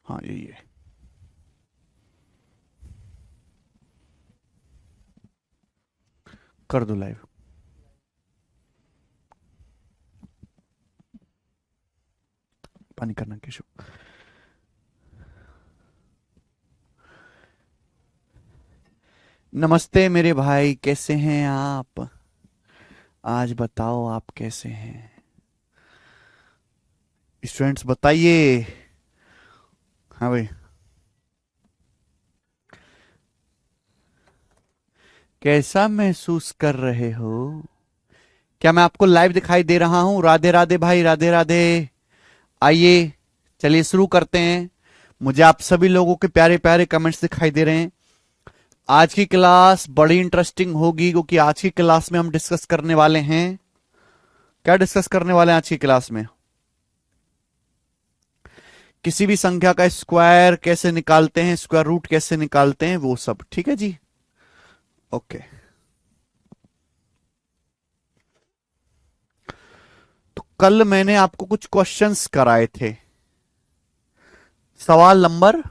हाँ यही है। कर दो लाइव। पानी करना केशव। नमस्ते मेरे भाई, कैसे हैं आप? आज बताओ आप कैसे हैं? स्टूडेंट्स बताइए। हाँ भाई। कैसा महसूस कर रहे हो? क्या मैं आपको लाइव दिखाई दे रहा हूं? राधे राधे भाई, राधे राधे। आइए, चलिए शुरू करते हैं। मुझे आप सभी लोगों के प्यारे प्यारे कमेंट्स दिखाई दे रहे हैं। आज की क्लास बड़ी इंटरेस्टिंग होगी क्योंकि आज की क्लास में हम डिस्कस करने वाले हैं। क्या डिस्कस करने वाले हैं आज की क्लास में? किसी भी संख्या का स्क्वायर कैसे निकालते हैं, स्क्वायर रूट कैसे निकालते हैं, वो सब। ठीक है जी, ओके। तो कल मैंने आपको कुछ क्वेश्चंस कराए थे। सवाल नंबर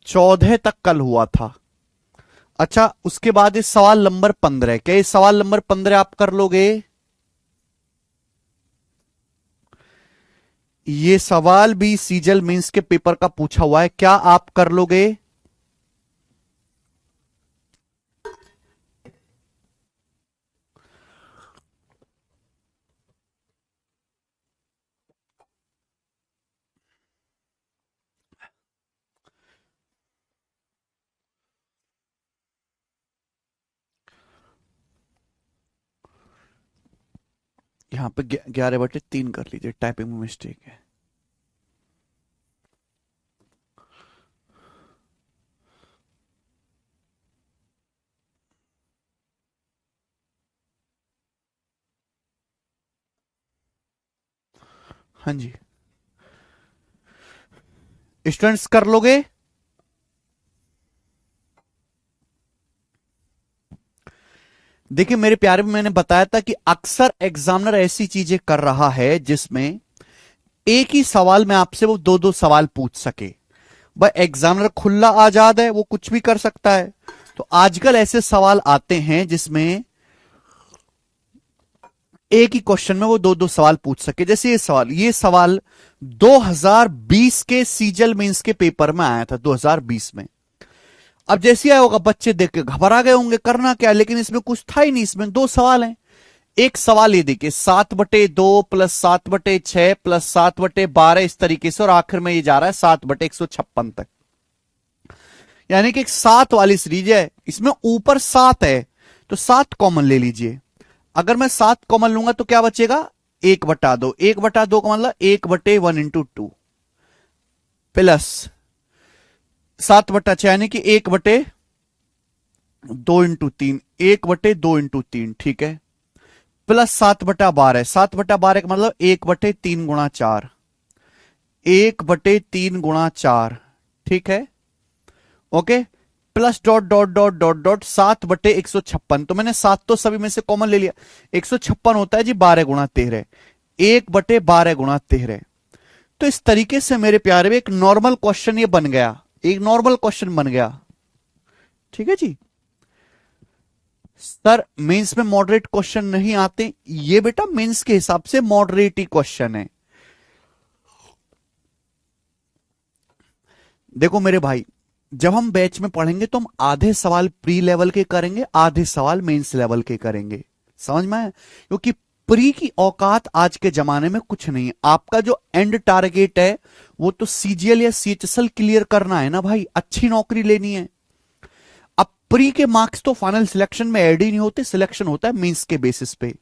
14 तक कल हुआ था। अच्छा, उसके बाद इस सवाल नंबर 15, क्या ये सवाल नंबर 15 आप कर लोगे? ये सवाल भी सीजल मींस के पेपर का पूछा हुआ है, क्या आप कर लोगे? यहां पे 11/3 कर लीजिए, टाइपिंग में मिस्टेक है। हाँ जी, स्टूडेंट्स कर लोगे? देखिए मेरे प्यारे में मैंने बताया था कि अक्सर एग्जामिनर ऐसी चीजें कर रहा है जिसमें एक ही सवाल में आपसे वो दो दो सवाल पूछ सके। भाई एग्जामिनर खुला आजाद है, वो कुछ भी कर सकता है। तो आजकल ऐसे सवाल आते हैं जिसमें एक ही क्वेश्चन में वो दो दो सवाल पूछ सके। जैसे ये सवाल 2020 के सीजल मींस के पेपर में आया था, 2020 में। अब जैसे आया होगा बच्चे देख के घबरा गए होंगे, करना क्या, लेकिन इसमें कुछ था ही नहीं। इसमें दो सवाल हैं। एक सवाल ये देखिए, 7/2 प्लस 7/6 प्लस 7/12, इस तरीके से, और आखिर में ये जा रहा है 7/156 तक। यानी कि एक 7 वाली सीरीज है, इसमें ऊपर 7 है, तो 7 कॉमन ले लीजिए। अगर मैं 7 कॉमन लूंगा तो क्या बचेगा? 1/2। 1/2 का मतलब 1/1 × 2 प्लस 7/6, यानी कि 1/2 × 3, 1/2 × 3, ठीक है। प्लस 7/12, 7/12 का मतलब 1/3 × 4, 1/3 × 4, ठीक है, okay. Plus dot dot dot dot dot 7/156। तो मैंने 7 तो सभी में से कॉमन ले लिया। 156 होता है जी 12 × 13, 1/12 × 13। तो इस तरीके से मेरे प्यारे में एक नॉर्मल क्वेश्चन ये बन गया, एक नॉर्मल क्वेश्चन बन गया। ठीक है जी। सर मेंस में मॉडरेट क्वेश्चन नहीं आते, ये बेटा मेंस के हिसाब से मॉडरेट ही क्वेश्चन है। देखो मेरे भाई, जब हम बैच में पढ़ेंगे तो हम आधे सवाल प्री लेवल के करेंगे, आधे सवाल मेंस लेवल के करेंगे। समझ में आया? क्योंकि प्री की औकात आज के जमाने में कुछ नहीं है। आपका जो एंड टारगेट है वो तो सीजीएल या सीएचएसएल क्लियर करना है ना भाई, अच्छी नौकरी लेनी है। अब प्री के मार्क्स तो फाइनल सिलेक्शन में ऐड ही नहीं होते, सिलेक्शन होता है मेंस के बेसिस पे।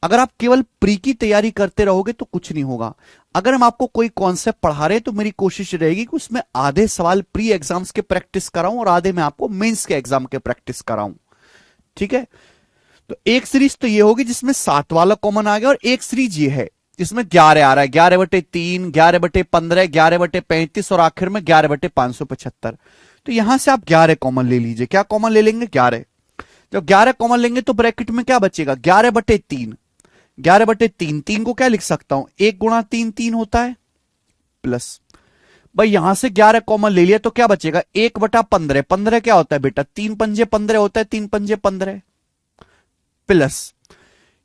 अगर आप केवल प्री की तैयारी करते रहोगे तो कुछ नहीं होगा। अगर हम आपको कोई कॉन्सेप्ट पढ़ा रहे हैं तो मेरी कोशिश रहेगी कि उसमें आधे सवाल प्री एग्जाम्स के प्रैक्टिस कराऊं और आधे में आपको मेंस के एग्जाम के प्रैक्टिस कराऊं। ठीक है। तो एक सीरीज तो ये होगी जिसमें 7 वाला कॉमन आ गया, और एक सीरीज ये है जिसमें 11 आ रहा है, 11/3, 11/15, 11/35 और आखिर में 11/575। तो यहां से आप 11 कॉमन ले लीजिए। क्या कॉमन ले लेंगे? 11। जब 11 कॉमन लेंगे तो ब्रैकेट में क्या बचेगा? 11/3। 11/3, 3 को क्या लिख सकता हूं? 1 × 3 3 होता है, प्लस भाई यहां से 11 कॉमन ले लिया तो क्या बचेगा, 1/15। 15 क्या होता है बेटा, 3 पंजे 15 होता है, 3 पंजे 15 प्लस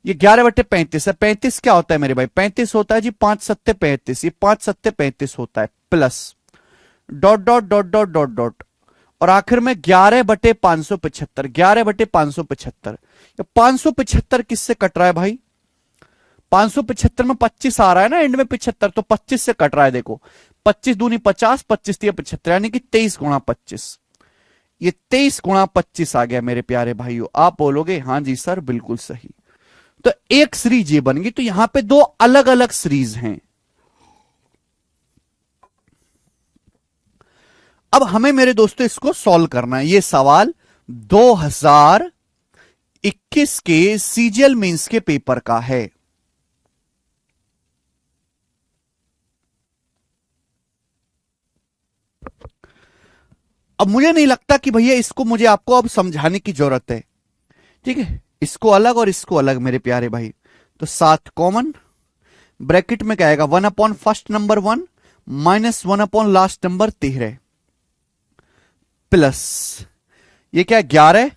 ये 11/35 है। 35 क्या होता है मेरे भाई, 35 होता है जी 5 सत्ते 35, ये 5 सत्ते 35 होता है plus dot dot dot dot dot dot और आखिर में 11/575। 11/575 575 किससे कट रहा है भाई, 575 में 25 आ रहा है ना एंड में 75, तो 25 से कट रहा है। देखो 25 दूनी 50, 25 दिया 75, यानी कि 23 × 25। ये 23 × 25 आ गया मेरे प्यारे भाइयों। आप बोलोगे हाँ जी सर बिल्कुल सही। तो एक सीरीज ये बन गई। तो यहां पे दो अलग अलग सीरीज हैं। अब हमें मेरे दोस्तों इसको सॉल्व करना है। ये सवाल 2021 के सीजीएल मेंस के पेपर का है। अब मुझे नहीं लगता कि भैया इसको मुझे आपको अब समझाने की जरूरत है, ठीक है। इसको अलग और इसको अलग मेरे प्यारे भाई। तो 7 कॉमन ब्रैकेट में क्या आएगा, 1 upon first number 1 minus 1 upon last number 13 plus ये क्या है 11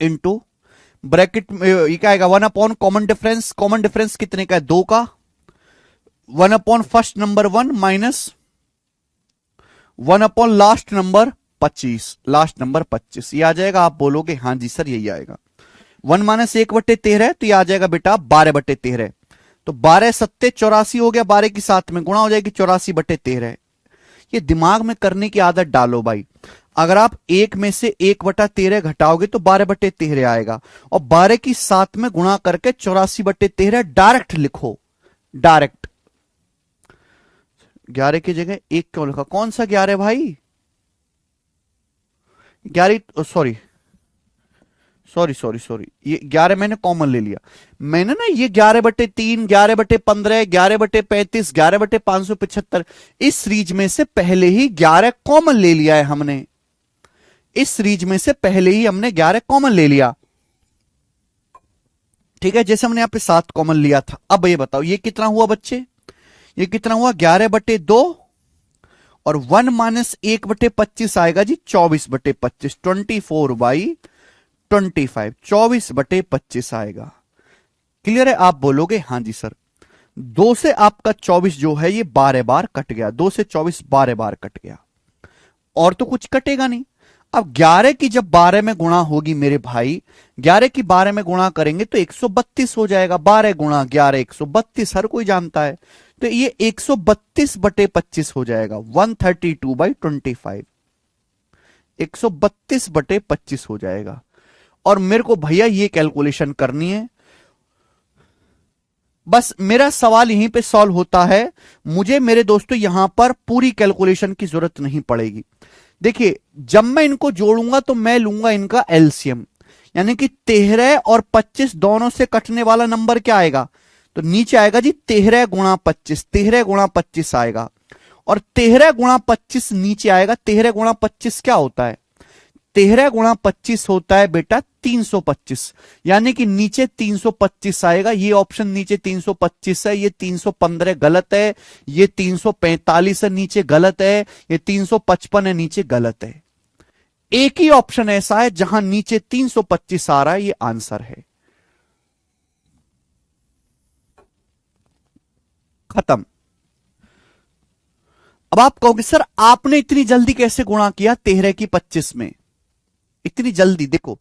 इंटू ब्रैकेट में ये क्या आएगा 1 upon common difference. Common difference कितने का है, 2 का। 1 upon first number 1 minus 1 upon last number 25। Last number 25 ये आ जाएगा। आप बोलोगे हाँ जी सर यही आएगा। 1 माइनस 1/13 तो ये आ जाएगा बेटा 12/13। तो 12 सत्ते 84 हो गया, 12 की साथ में गुणा हो जाएगी 84/13। ये दिमाग में करने की आदत डालो भाई। अगर आप 1 में से 1/13 घटाओगे तो 12/13 आएगा, और 12 की साथ में गुणा करके 84/13 डायरेक्ट लिखो। डायरेक्ट 11 की जगह 1 क्यों लिखा, कौन सा 11 भाई, 11 सॉरी सॉरी सॉरी सॉरी, ये 11 मैंने कॉमन ले लिया। मैंने ना ये 11/3, 11/15, 11/35, 11/575 इस सीरीज में से पहले ही 11 कॉमन ले लिया है हमने। इस सीरीज में से पहले ही हमने 11 कॉमन ले लिया, ठीक है। जैसे हमने यहां पे 7 कॉमन लिया था। अब ये बताओ ये कितना हुआ बच्चे, ये कितना हुआ 11/2 और 1 माइनस 1/25 आएगा जी 24/25। 24/25 24/25 आएगा। क्लियर है, आप बोलोगे हाँ जी सर। 2 से आपका 24 जो है ये 12 बार कट गया। 2 से 24 12 बार कट गया, और तो कुछ कटेगा नहीं। अब 11 की जब 12 में गुणा होगी मेरे भाई, 11 की 12 में गुणा करेंगे तो 132 हो जाएगा। 12 गुणा 11 132, हर कोई जानता है। तो ये 132/25 हो जाएगा। 132/25 132/25 हो जाएगा। और मेरे को भैया ये कैलकुलेशन करनी है। बस मेरा सवाल यहीं पे सॉल्व होता है। मुझे मेरे दोस्तों यहां पर पूरी कैलकुलेशन की जरूरत नहीं पड़ेगी। देखिए जब मैं इनको जोड़ूंगा तो मैं लूंगा इनका एलसीएम, यानी कि 13 और 25 दोनों से कटने वाला नंबर क्या आएगा, तो नीचे आएगा जी 13 × 25। 13 × 25 आएगा, और 13 × 25 नीचे आएगा। 13 × 25 क्या होता है, 13 × 25 होता है बेटा 325, यानी कि नीचे 325 आएगा। ये ऑप्शन नीचे 325 है, ये 315 गलत है, ये 345 है नीचे गलत है, ये 355 है नीचे गलत है। एक ही ऑप्शन ऐसा है जहां नीचे 325 आ रहा है, ये आंसर है। खत्म। अब आप कहोगे सर आपने इतनी जल्दी कैसे गुणा किया 13 की 25 में, इतनी जल्दी। देखो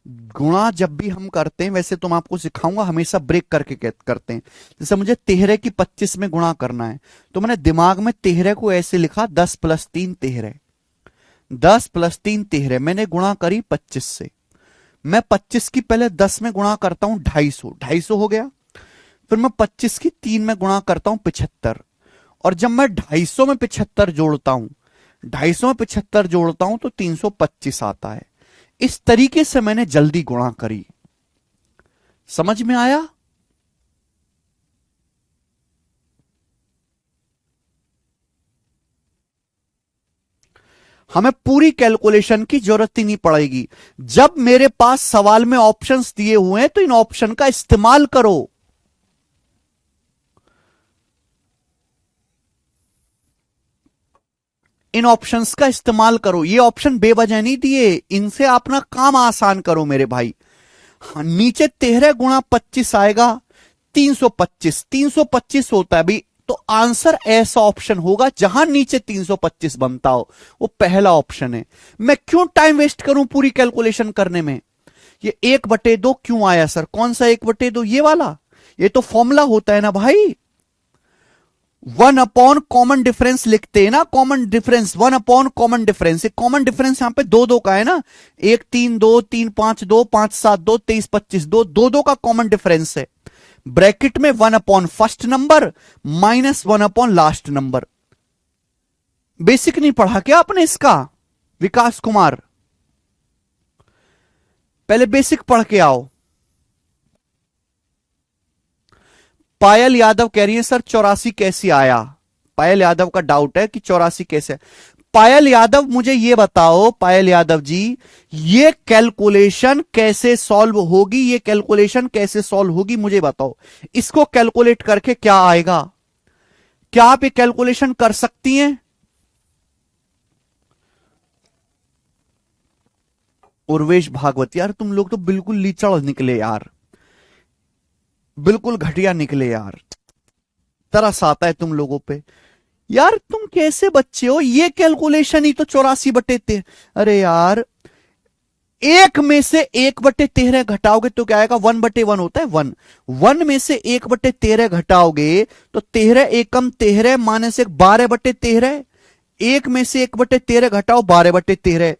गुणा जब भी हम करते हैं, वैसे तो मैं आपको सिखाऊंगा हमेशा ब्रेक करके करते हैं। जैसे मुझे 13 की 25 में गुणा करना है तो मैंने दिमाग में 13 को ऐसे लिखा 10 + 3 13, 10 + 3 13। मैंने गुणा करी 25 से। मैं 25 की पहले 10 में गुणा करता हूं 250, 250 हो गया। फिर मैं 25 की 3 में गुणा करता हूं 75, और जब मैं 250 में 75 जोड़ता हूं, 250 में 75 जोड़ता हूं तो 325 आता है। इस तरीके से मैंने जल्दी गुणा करी। समझ में आया? हमें पूरी कैलकुलेशन की जरूरत ही नहीं पड़ेगी। जब मेरे पास सवाल में ऑप्शंस दिए हुए हैं तो इन ऑप्शन का इस्तेमाल करो। इन ऑप्शंस का इस्तेमाल करो। ये ऑप्शन बेवजह नहीं दिए, इनसे अपना काम आसान करो मेरे भाई। हाँ, नीचे 13 गुणा 25 आएगा 325। 325 होता है भाई, तो आंसर ऐसा ऑप्शन होगा जहां नीचे 325 बनता हो, वो पहला ऑप्शन है। मैं क्यों टाइम वेस्ट करूं पूरी कैलकुलेशन करने में। ये 1/2 क्यों आया सर, कौन सा 1/2, ये वाला, ये तो फॉर्मूला होता है ना भाई। 1 अपॉन कॉमन डिफरेंस लिखते हैं ना, common difference 1 upon common difference. Common difference यहां पे 2 का है ना, 1 3 2 3 5 2 5 7 2 23 25 2 का कॉमन डिफरेंस है। ब्रैकेट में 1 upon first number minus 1 upon last number. Basic नहीं पढ़ा क्या आपने इसका विकास कुमार? पहले बेसिक पढ़ के आओ। पायल यादव कह रही है सर 84 कैसे आया। पायल यादव का डाउट है कि 84 कैसे। पायल यादव मुझे ये बताओ, पायल यादव जी, ये कैलकुलेशन कैसे सॉल्व होगी, ये कैलकुलेशन कैसे सॉल्व होगी मुझे बताओ। इसको कैलकुलेट करके क्या आएगा, क्या आप ये कैलकुलेशन कर सकती हैं? उर्वेश भागवत, यार तुम लोग तो बिल्कुल लीचड़ निकले यार, बिल्कुल घटिया निकले यार, तरस आता है तुम लोगों पे। यार तुम कैसे बच्चे हो, ये कैलकुलेशन ही तो 84/13। अरे यार, एक में से 1/13 घटाओगे तो क्या आएगा, 1/1 होता है 1। 1 में से 1/13 घटाओगे तो 13 एकम 13 माइनस 1 12/13। एक में से 1/13 घटाओ 12/13,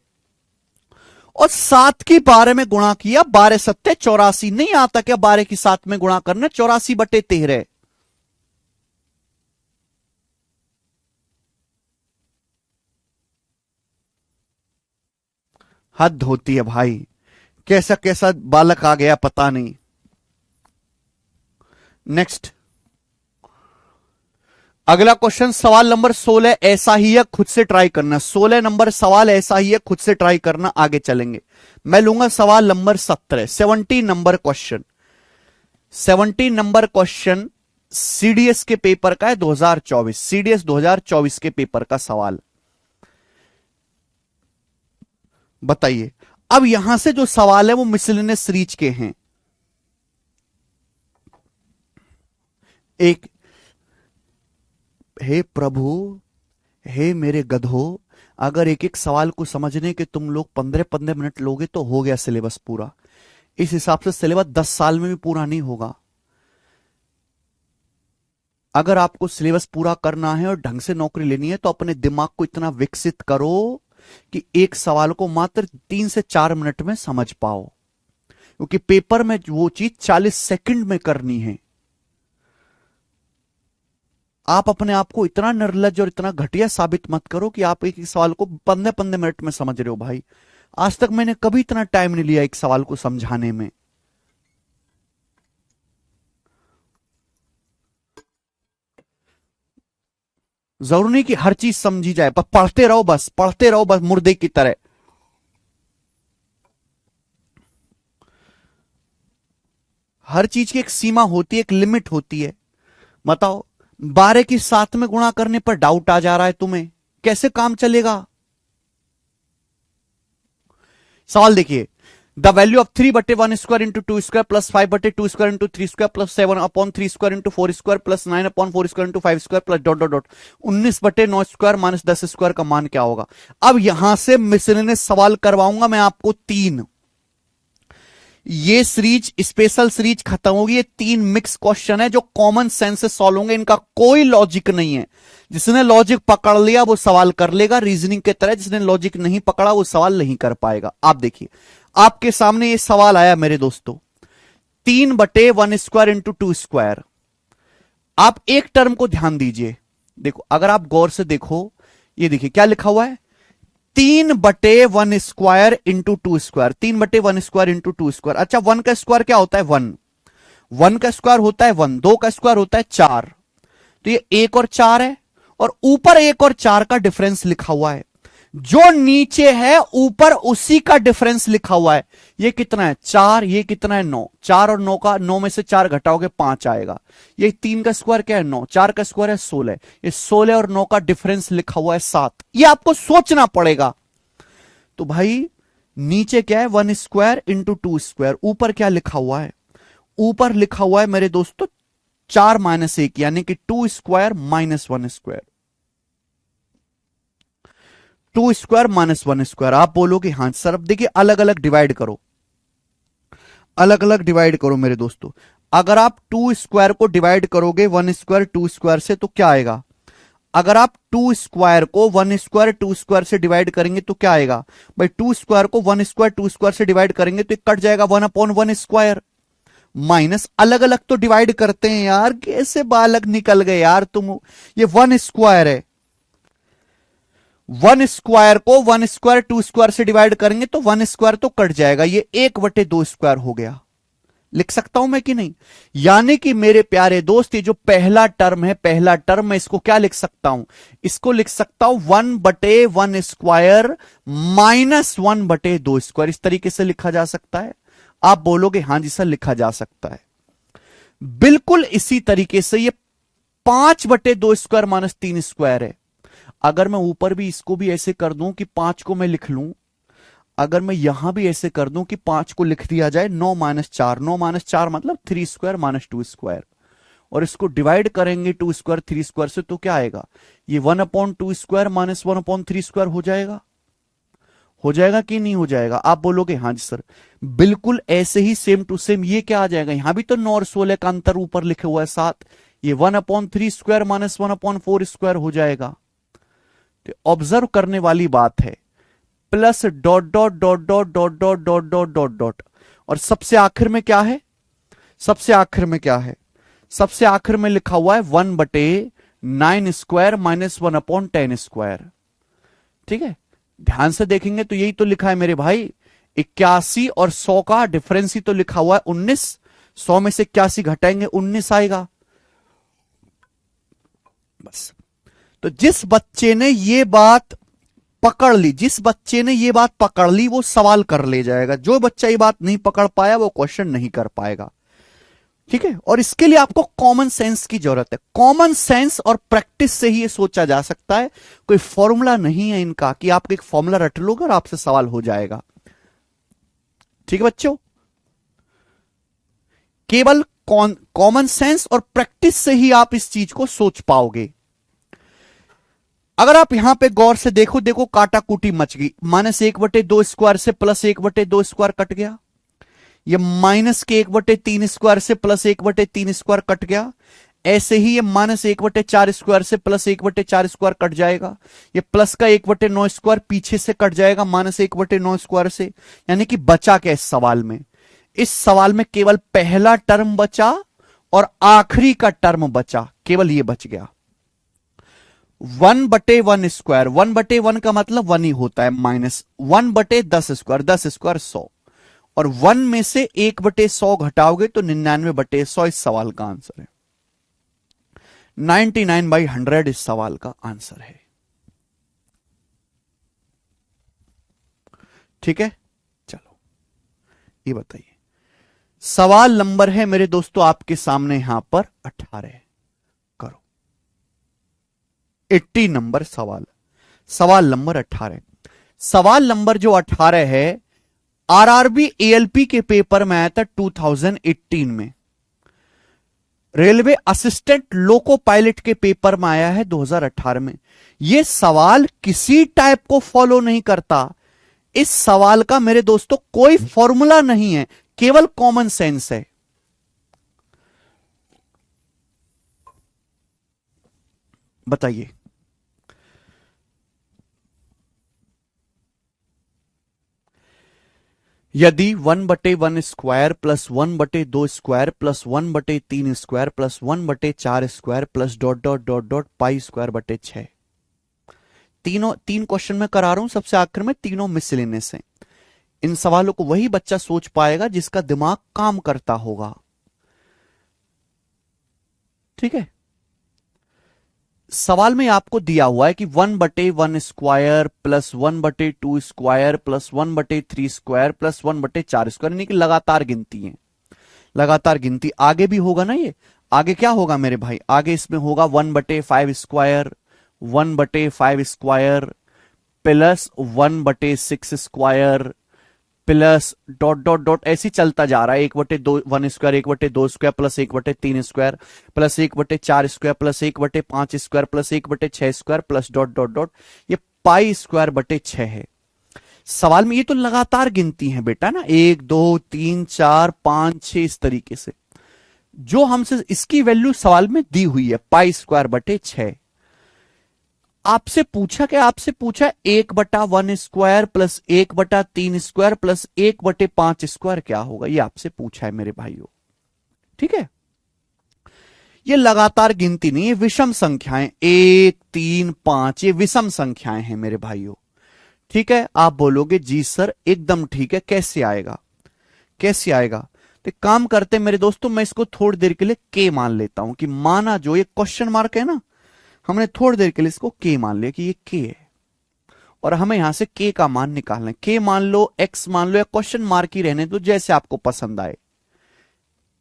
और 7 की 12 में गुणा किया, 12 सत्ते 84। नहीं आता क्या 12 की 7 में गुणा करना, 84/13। हद होती है भाई, कैसा कैसा बालक आ गया पता नहीं। नेक्स्ट, अगला क्वेश्चन सवाल नंबर 16 ऐसा ही है, खुद से ट्राई करना। 16 नंबर सवाल ऐसा ही है, खुद से ट्राई करना। आगे चलेंगे, मैं लूंगा सवाल number 17, 17 number question. 17 number question CDS के पेपर का है, 2024, सीडीएस 2024 के पेपर का सवाल। बताइए, अब यहां से जो सवाल है वो मिसलेनियस सीरीज के हैं। एक, हे प्रभु, हे मेरे गधो, अगर एक एक सवाल को समझने के तुम लोग 15-15 मिनट लोगे तो हो गया सिलेबस पूरा। इस हिसाब से सिलेबस 10 साल में भी पूरा नहीं होगा। अगर आपको सिलेबस पूरा करना है और ढंग से नौकरी लेनी है तो अपने दिमाग को इतना विकसित करो कि एक सवाल को मात्र 3 से 4 मिनट में समझ पाओ, क्योंकि पेपर में वो चीज 40 सेकंड में करनी है। आप अपने आप को इतना निर्लज और इतना घटिया साबित मत करो कि आप एक सवाल को 15-15 मिनट में समझ रहे हो। भाई, आज तक मैंने कभी इतना टाइम नहीं लिया एक सवाल को समझाने में। जरूरी नहीं कि हर चीज समझी जाए, पर पढ़ते रहो, बस पढ़ते रहो, बस मुर्दे की तरह। हर चीज की एक सीमा होती है, एक लिमिट होती है। बताओ, 12 की 7 में गुणा करने पर डाउट आ जा रहा है तुम्हें, कैसे काम चलेगा? सवाल देखिए, the value of 3/1² into 2² plus 5/2² into 3² plus 7/3² into 4² plus 9/4² into 5² plus dot dot dot 19/9² minus 10² का मान क्या होगा? अब यहां से मिसलेनियस सवाल करवाऊंगा मैं आपको 3। ये सीरीज स्पेशल सीरीज खत्म होगी, ये 3 मिक्स क्वेश्चन है जो कॉमन सेंस से सॉल्व होंगे, इनका कोई लॉजिक नहीं है। जिसने लॉजिक पकड़ लिया वो सवाल कर लेगा रीजनिंग के तरह, जिसने लॉजिक नहीं पकड़ा वो सवाल नहीं कर पाएगा। आप देखिए, आपके सामने ये सवाल आया मेरे दोस्तों, 3/1² इंटू 2²। आप एक टर्म को ध्यान दीजिए, देखो अगर आप गौर से देखो, ये देखिए क्या लिखा हुआ है, 3/1² इंटू 2²। 3/1² इंटू 2²। अच्छा, 1 का स्क्वायर क्या होता है? 1। 1 का स्क्वायर होता है 1। 2 का स्क्वायर होता है 4। तो ये 1 और 4 है, और ऊपर 1 और 4 का डिफरेंस लिखा हुआ है। जो नीचे है ऊपर उसी का डिफरेंस लिखा हुआ है। ये कितना है 4, ये कितना है 9, 4 और 9 का 9 में से 4 घटाओगे 5 आएगा। ये 3 का स्क्वायर क्या है 9, 4 का स्क्वायर है 16, ये 16 और 9 का डिफरेंस लिखा हुआ है 7। ये आपको सोचना पड़ेगा। तो भाई नीचे क्या है 1 स्क्वायर इंटू 2 स्क्वायर, ऊपर क्या लिखा हुआ है, ऊपर लिखा हुआ है मेरे दोस्तों 4 माइनस 1 यानी कि 2 square minus 1 square, 2 square minus 1 square. आप बोलोगे हाँ सर, अब देखिए अलग अलग डिवाइड करो, अलग अलग डिवाइड करो मेरे दोस्तों। अगर आप 2 स्क्वायर को डिवाइड करोगे 1 स्क्वायर 2 स्क्वायर से तो क्या आएगा, अगर आप 2 स्क्वायर को 1 स्क्वायर 2 स्क्वायर से डिवाइड करेंगे तो क्या आएगा भाई, 2 स्क्वायर को 1 स्क्वायर 2 स्क्वायर से डिवाइड करेंगे तो कट जाएगा 1/1 स्क्वायर। माइनस अलग अलग तो डिवाइड करते हैं यार, कैसे बालक निकल गए यार तुम। ये 1 स्क्वायर है, 1 स्क्वायर को 1 स्क्वायर 2 स्क्वायर से डिवाइड करेंगे तो 1 स्क्वायर तो कट जाएगा, ये 1/2 स्क्वायर हो गया। लिख सकता हूं मैं कि नहीं, यानी कि मेरे प्यारे दोस्त ये जो पहला टर्म है, पहला टर्म मैं इसको क्या लिख सकता हूं, इसको लिख सकता हूं 1/1 स्क्वायर माइनस 1/2 स्क्वायर। इस तरीके से लिखा जा सकता है। आप बोलोगे हां जी सर लिखा जा सकता है, बिल्कुल इसी तरीके से ये 5/2 स्क्वायर माइनस 3 स्क्वायर है। अगर मैं ऊपर भी इसको भी ऐसे कर दूं कि 5 को मैं लिख लूं, अगर मैं यहां भी ऐसे कर दूं कि 5 को लिख दिया जाए 9 माइनस 4, 9 माइनस 4 मतलब 3 स्क्वायर माइनस 2 स्क्वायर, और इसको डिवाइड करेंगे 2 स्क्वायर 3 स्क्वायर से तो क्या आएगा, ये 1/2 स्क्वायर माइनस 1/3 स्क्वायर हो जाएगा। हो जाएगा कि नहीं हो जाएगा, आप बोलोगे हाँ जी सर, बिल्कुल ऐसे ही सेम टू सेम ये क्या आ जाएगा, यहां भी तो 9 और 16 का अंतर ऊपर लिखे हुआ है 7, ये 1/3 स्क्वायर माइनस 1/4 स्क्वायर हो जाएगा। तो ऑब्जर्व करने वाली बात है, plus dot dot dot dot dot dot dot dot dot dot, और सबसे आखिर में क्या है, सबसे आखिर में क्या है, सबसे आखिर में लिखा हुआ है 1/9 स्क्वायर माइनस 1/10 स्क्वायर। ठीक है, ध्यान से देखेंगे तो यही तो लिखा है मेरे भाई, 81 और 100 का डिफरेंस ही तो लिखा हुआ है 19, 100 में से 81 घटाएंगे 19 आएगा बस। तो जिस बच्चे ने ये बात पकड़ ली, जिस बच्चे ने ये बात पकड़ ली वो सवाल कर ले जाएगा, जो बच्चा ये बात नहीं पकड़ पाया वो क्वेश्चन नहीं कर पाएगा। ठीक है, और इसके लिए आपको कॉमन सेंस की जरूरत है, कॉमन सेंस और प्रैक्टिस से ही ये सोचा जा सकता है। कोई फॉर्मूला नहीं है इनका कि आप एक फॉर्मूला रट लोगे और आपसे सवाल हो जाएगा। ठीक है बच्चों, केवल कॉमन सेंस और प्रैक्टिस से ही आप इस चीज को सोच पाओगे। अगर आप यहां पे गौर से देखो, देखो काटा कुटी मच गई, -1/2 स्क्वायर से +1/2 स्क्वायर कट गया, ये -1/3 स्क्वायर से +1/3 स्क्वायर कट गया, ऐसे ही ये -1/4 स्क्वायर से +1/4 स्क्वायर कट जाएगा, ये प्लस का 1/9 स्क्वायर पीछे से कट जाएगा -1/9 स्क्वायर से। यानी कि बचा क्या इस सवाल में, इस सवाल में केवल पहला टर्म बचा और आखिरी का टर्म बचा, केवल ये बच गया 1/1 स्क्वायर। 1/1 का मतलब 1 ही होता है, माइनस 1/10 स्क्वायर, 10 स्क्वायर 100, और 1 में से 1/100 घटाओगे तो 99/100 इस सवाल का आंसर है। 99/100 इस सवाल का आंसर है। ठीक है, चलो ये बताइए, सवाल नंबर है मेरे दोस्तों आपके सामने यहां पर 18, करो 80 नंबर सवाल, सवाल नंबर 18। सवाल नंबर जो 18 है आरआरबी एएलपी के पेपर में आया था 2018 में, रेलवे असिस्टेंट लोको पायलट के पेपर में आया है 2018 में। यह सवाल किसी टाइप को फॉलो नहीं करता, इस सवाल का मेरे दोस्तों कोई फॉर्मूला नहीं है, केवल कॉमन सेंस है। बताइए, यदि 1/1 square plus 1/2 square plus 1/3 square plus 1/4 square plus dot dot dot dot pi square बटे 6, तीन क्वेश्चन में करा रहा हूं, सबसे आखिर में तीनों मिसलेनियस हैं। इन सवालों को वही बच्चा सोच पाएगा जिसका दिमाग काम करता होगा। ठीक है, सवाल में आपको दिया हुआ है कि 1/1 square plus 1/2 square plus 1/3 square plus 1/4 square, यानी कि लगातार गिनती है। लगातार गिनती आगे भी होगा ना, ये आगे क्या होगा मेरे भाई, आगे इसमें होगा 1/5 square, 1/5 square plus 1/6 square plus dot dot dot, ऐसे चलता जा रहा है। 1/2 1 square, 1/2 square plus 1/3 square plus 1/4 square plus 1/5 square plus 1/6 square plus dot dot dot, ये पाई स्क्वायर बटे 6 है। सवाल में ये तो लगातार गिनती है बेटा ना, 1 2 3 4 5 6 इस तरीके से। जो हमसे इसकी वैल्यू सवाल में दी हुई है पाई स्क्वायर बटे 6। आपसे पूछा क्या, आपसे पूछा 1/1 square plus 1/3 square plus 1/5 square क्या होगा, ये आपसे पूछा है मेरे भाइयों। ठीक है, ये लगातार गिनती नहीं है, विषम संख्याएं 1 3 5, ये विषम संख्याएं हैं मेरे भाइयों। ठीक है, आप बोलोगे जी सर एकदम ठीक है, कैसे आएगा, कैसे आएगा। तो काम करते मेरे दोस्तों, मैं इसको थोड़ी देर के लिए के मान लेता हूं, कि माना जो ये क्वेश्चन मार्क है ना, हमने थोड़ी देर के लिए इसको के मान लिया कि ये के है, और हमें यहां से के का मान निकालना है। के मान लो, एक्स मान लो, या क्वेश्चन मार्क ही रहने दो, जैसे आपको पसंद आए।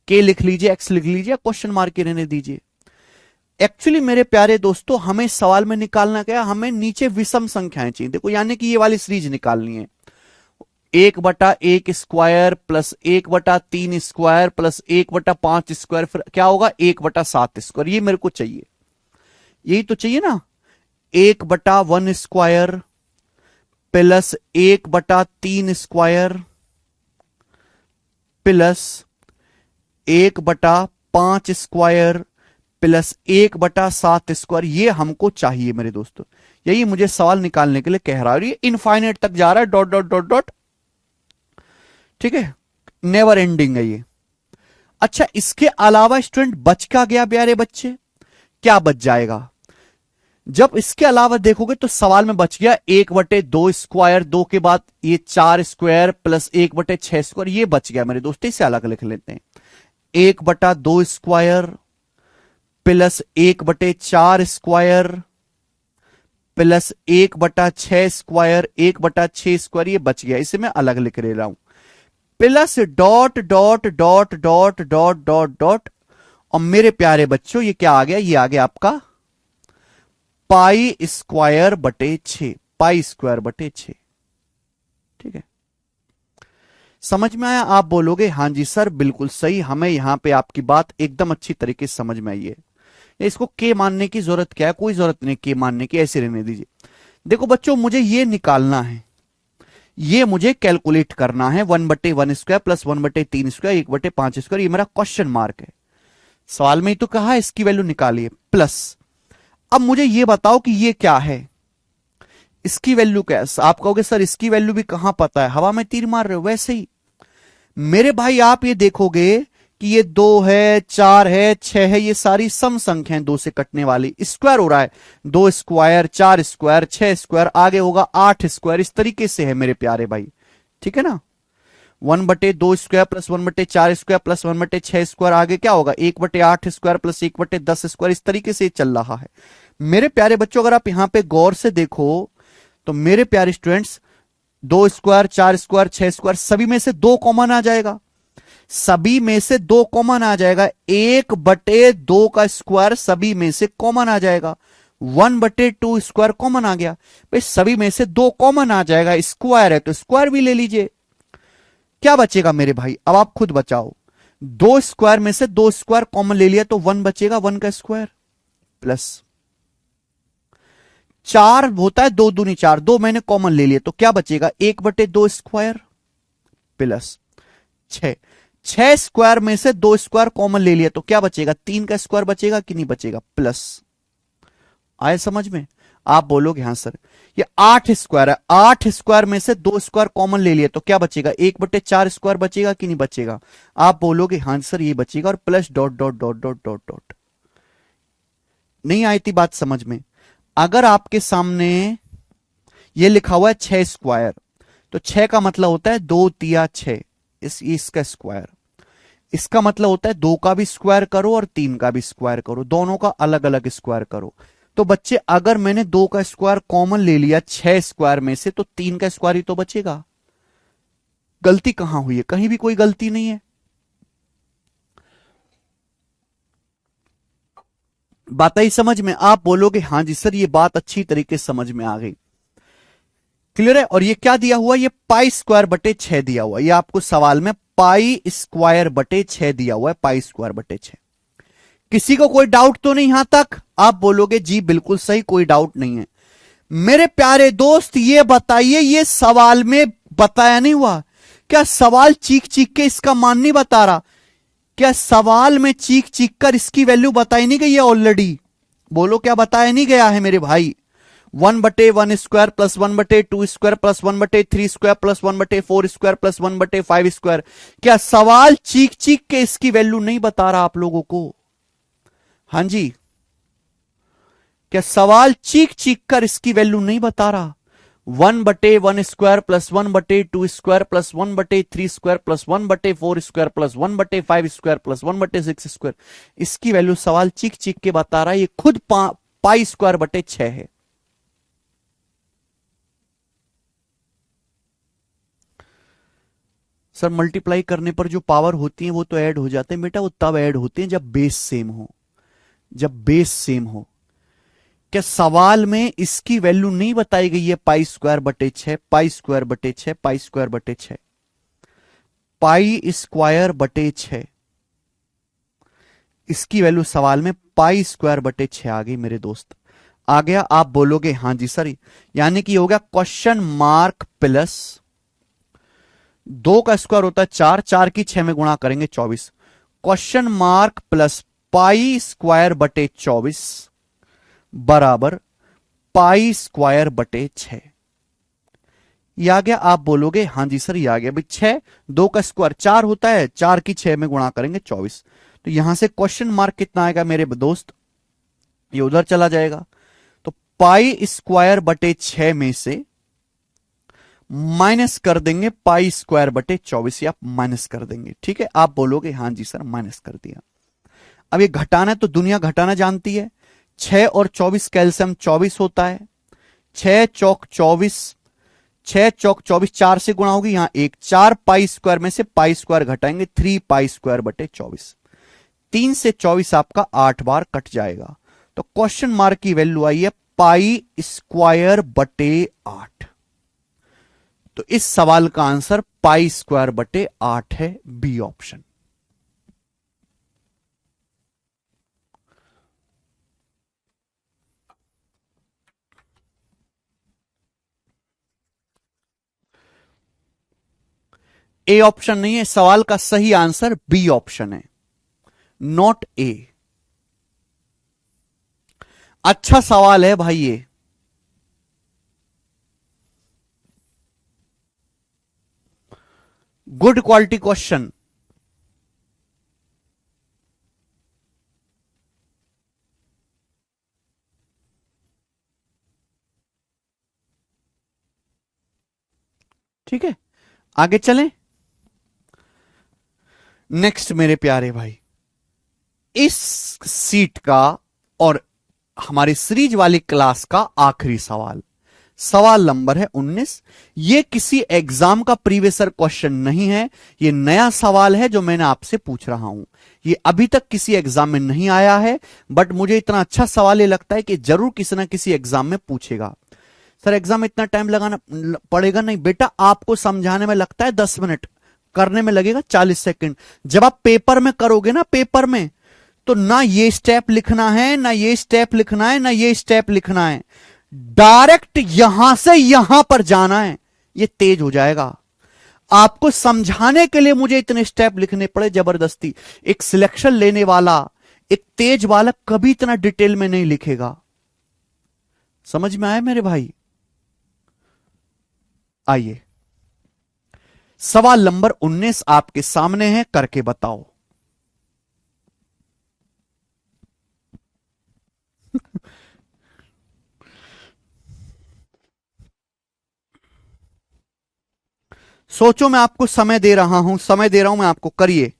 के लिख लीजिए, एक्स लिख लीजिए, क्वेश्चन मार्क ही रहने दीजिए। एक्चुअली मेरे प्यारे दोस्तों, हमें सवाल में निकालना क्या, हमें नीचे विषम संख्याएं चाहिए। देखो, यानी कि ये वाली सीरीज निकालनी है, 1/1 square plus 1/3 square plus 1/5 square, फिर क्या होगा 1/7 स्क्वायर, ये मेरे को चाहिए, यही तो चाहिए ना। 1/1 square plus 1/3 square plus 1/5 square plus 1/7 square, ये हमको चाहिए मेरे दोस्तों। यही मुझे सवाल निकालने के लिए कह रहा है, ये इनफाइनाइट तक जा रहा है, डॉट डॉट डॉट डॉट। ठीक है, नेवर एंडिंग है ये। अच्छा, इसके अलावा स्टूडेंट बच क्या गया प्यारे बच्चे, क्या बच जाएगा। जब इसके अलावा देखोगे तो सवाल में बच गया 1/2 स्क्वायर, 2 के बाद ये 4 स्क्वायर प्लस 1/6 स्क्वायर, ये बच गया मेरे दोस्त। इसे अलग लिख लेते हैं, 1/2 square plus 1/4 square plus 1/6 square, 1/6 square, ये बच गया, इसे मैं अलग लिख ले रहा हूं। Plus dot dot dot dot dot dot dot, और मेरे प्यारे बच्चों ये क्या आ गया, ये आ गया आपका पाई स्क्वायर बटे 6, पाई स्क्वायर बटे 6। ठीक है, समझ में आया। आप बोलोगे हाँ जी सर बिल्कुल सही, हमें यहां पे आपकी बात एकदम अच्छी तरीके से समझ में आई है। इसको के मानने की जरूरत क्या है, कोई जरूरत नहीं के मानने की, ऐसे रहने दीजिए। देखो बच्चों, मुझे ये निकालना है, ये मुझे कैलकुलेट करना है, 1/1 स्क्वायर प्लस 1/3 स्क्वायर 1/5 स्क्वायर, ये मेरा क्वेश्चन मार्क है। सवाल में ही तो कहा इसकी वैल्यू निकालिए, प्लस अब मुझे ये बताओ कि ये क्या है, इसकी वैल्यू क्या है। आप कहोगे सर इसकी वैल्यू भी कहां पता है, हवा में तीर मार रहे हो। वैसे ही मेरे भाई आप ये देखोगे कि ये 2 है, 4 है, 6 है, ये सारी सम संख्याएं 2 से कटने वाली, स्क्वायर हो रहा है, 2 स्क्वायर, 4 स्क्वायर, 6 स्क्वायर, आगे होगा 8 स्क्वायर, इस तरीके से है मेरे प्यारे भाई। ठीक है ना, 1/2 square plus 1/4 square plus 1/6 square, आगे क्या होगा 1/8 स्क्वायर प्लस 1/10 स्क्वायर, इस तरीके से चल रहा है मेरे प्यारे बच्चों। अगर आप यहां पे गौर से देखो तो मेरे प्यारे स्टूडेंट्स, 2 स्क्वायर, 4 स्क्वायर, 6 स्क्वायर, सभी में से 2 कॉमन आ जाएगा, सभी में से 2 कॉमन आ जाएगा। 1/2 का स्क्वायर सभी में से कॉमन आ जाएगा, 1/2 स्क्वायर कॉमन आ गया भाई, सभी में से 2 कॉमन आ जाएगा, स्क्वायर है तो स्क्वायर भी ले लीजिए। क्या बचेगा मेरे भाई, अब आप खुद बचाओ। 2 स्क्वायर में से 2 स्क्वायर कॉमन ले लिया तो 1 बचेगा, 1 का स्क्वायर प्लस 4 होता है 2 दूनी 4, 2 मैंने कॉमन ले लिया तो क्या बचेगा 1/2 स्क्वायर प्लस 6 स्क्वायर में से 2 स्क्वायर कॉमन ले लिया तो क्या बचेगा 3 का स्क्वायर बचेगा कि नहीं बचेगा, प्लस। आए समझ में, आप बोलोगे हाँ सर ये 8 स्क्वायर है, 8 स्क्वायर में से 2 स्क्वायर कॉमन ले लिया तो क्या बचेगा 1/4 स्क्वायर बचेगा कि नहीं बचेगा, आप बोलोगे हाँ सर ये बचेगा, और plus dot dot dot dot dot dot. नहीं आई थी बात समझ में। अगर आपके सामने ये लिखा हुआ है 6 स्क्वायर, तो 6 का मतलब होता है 2 तिया 6, इसका स्क्वायर, इसका मतलब होता है 2 का भी स्क्वायर करो और 3 का भी स्क्वायर करो, दोनों का अलग अलग स्क्वायर करो। तो बच्चे अगर मैंने 2 का स्क्वायर कॉमन ले लिया 6 स्क्वायर में से, तो 3 का स्क्वायर ही तो बचेगा। गलती कहां हुई है? कहीं भी कोई गलती नहीं है। बात आई समझ में? आप बोलोगे हाँ जी सर, ये बात अच्छी तरीके से समझ में आ गई, क्लियर है। और ये क्या दिया हुआ? ये पाई स्क्वायर बटे 6 दिया हुआ। ये आपको सवाल में पाई स्क्वायर बटे 6 दिया हुआ है, पाई स्क्वायर बटे 6। किसी को कोई डाउट तो नहीं यहां तक? आप बोलोगे जी बिल्कुल सही, कोई डाउट नहीं है। मेरे प्यारे दोस्त ये बताइए, ये सवाल में बताया नहीं हुआ क्या? सवाल चीख चीख के इसका मान नहीं बता रहा क्या? सवाल में चीख चीख कर इसकी वैल्यू बताई नहीं गई है ऑलरेडी? बोलो क्या बताया नहीं गया है मेरे भाई? 1/1 square plus 1/2 square plus 1/3 square plus 1/4 square plus 1/5 square. क्या सवाल चीख चीख के इसकी वैल्यू नहीं बता रहा आप लोगों को? हां जी, क्या सवाल चीख चीख कर इसकी वैल्यू नहीं बता रहा? 1/1 square plus 1/2 square plus 1/3 square plus 1/4 square plus 1/5 square plus 1/6 square, इसकी वैल्यू सवाल चीख चीख के बता रहा है। ये खुद पाई स्क्वायर बटे 6 है। सर मल्टीप्लाई करने पर जो पावर होती है वो तो ऐड हो जाते हैं बेटा, वो तब ऐड होते हैं जब बेस सेम हो। जब बेस सेम हो। क्या सवाल में इसकी वैल्यू नहीं बताई गई है? पाई स्क्वायर बटे 6, पाई स्क्वायर बटे 6, पाई स्क्वायर बटे 6, पाई स्क्वायर बटे 6, इसकी वैल्यू सवाल में पाई स्क्वायर बटे 6 आ गई मेरे दोस्त। आ गया? आप बोलोगे हां जी सर, यानी कि हो गया क्वेश्चन मार्क प्लस 2 का स्क्वायर होता है 4, 4 की 6 में गुणा करेंगे 24, question mark plus pi square बटे 24 बराबर पाई स्क्वायर बटे 6। ये आ गया? आप बोलोगे हां जी सर ये आ गया। भाई 6, 2 का स्क्वायर 4 होता है, 4 की 6 में गुणा करेंगे 24, तो यहां से क्वेश्चन मार्क कितना आएगा मेरे दोस्त? ये उधर चला जाएगा। तो पाई स्क्वायर बटे 6 में से माइनस कर देंगे पाई स्क्वायर बटे 24, आप माइनस कर देंगे। ठीक है, आप बोलोगे हां जी सर माइनस कर दिया। अब ये घटाना है तो दुनिया घटाना जानती है। 6 और 24 कैल्सियम 24 होता है। 6 चौक 24, 6 चौक 24, 4 से गुणा होगी, यहां 1, 4 पाई स्क्वायर में से पाई स्क्वायर घटाएंगे 3 पाई स्क्वायर बटे 24, 3 से 24 आपका 8 बार कट जाएगा। तो क्वेश्चन मार्क की वैल्यू आई है पाई स्क्वायर बटे 8। तो इस सवाल का आंसर पाई स्क्वायर बटे 8 है, बी ऑप्शन। ए ऑप्शन नहीं है, सवाल का सही आंसर बी ऑप्शन है, नॉट ए। अच्छा सवाल है भाई ये। Good quality question. ठीक है, आगे चलें। नेक्स्ट मेरे प्यारे भाई, इस सीट का और हमारी सीरीज वाली क्लास का आखिरी सवाल, सवाल नंबर है 19। ये किसी एग्जाम का प्रीवियसर क्वेश्चन नहीं है, ये नया सवाल है जो मैंने आपसे पूछ रहा हूं। ये अभी तक किसी एग्जाम में नहीं आया है, बट मुझे इतना अच्छा सवाल ये लगता है कि जरूर किसी ना किसी एग्जाम में पूछेगा। सर एग्जाम में इतना टाइम लगाना पड़ेगा? नहीं बेटा, आपको समझाने में लगता है 10 मिनट, करने में लगेगा 40 सेकंड। जब आप पेपर में करोगे ना, पेपर में, तो ना ये स्टेप लिखना है, ना ये स्टेप लिखना है, ना ये स्टेप लिखना है, डायरेक्ट यहां से यहां पर जाना है। ये तेज हो जाएगा। आपको समझाने के लिए मुझे इतने स्टेप लिखने पड़े जबरदस्ती। एक सिलेक्शन लेने वाला, एक तेज वाला कभी इतना डिटेल में नहीं लिखेगा। समझ में आया मेरे भाई? आइए, सवाल नंबर 19 आपके सामने है, करके बताओ। सोचो, मैं आपको समय दे रहा हूं, समय दे रहा हूं मैं आपको, करिए।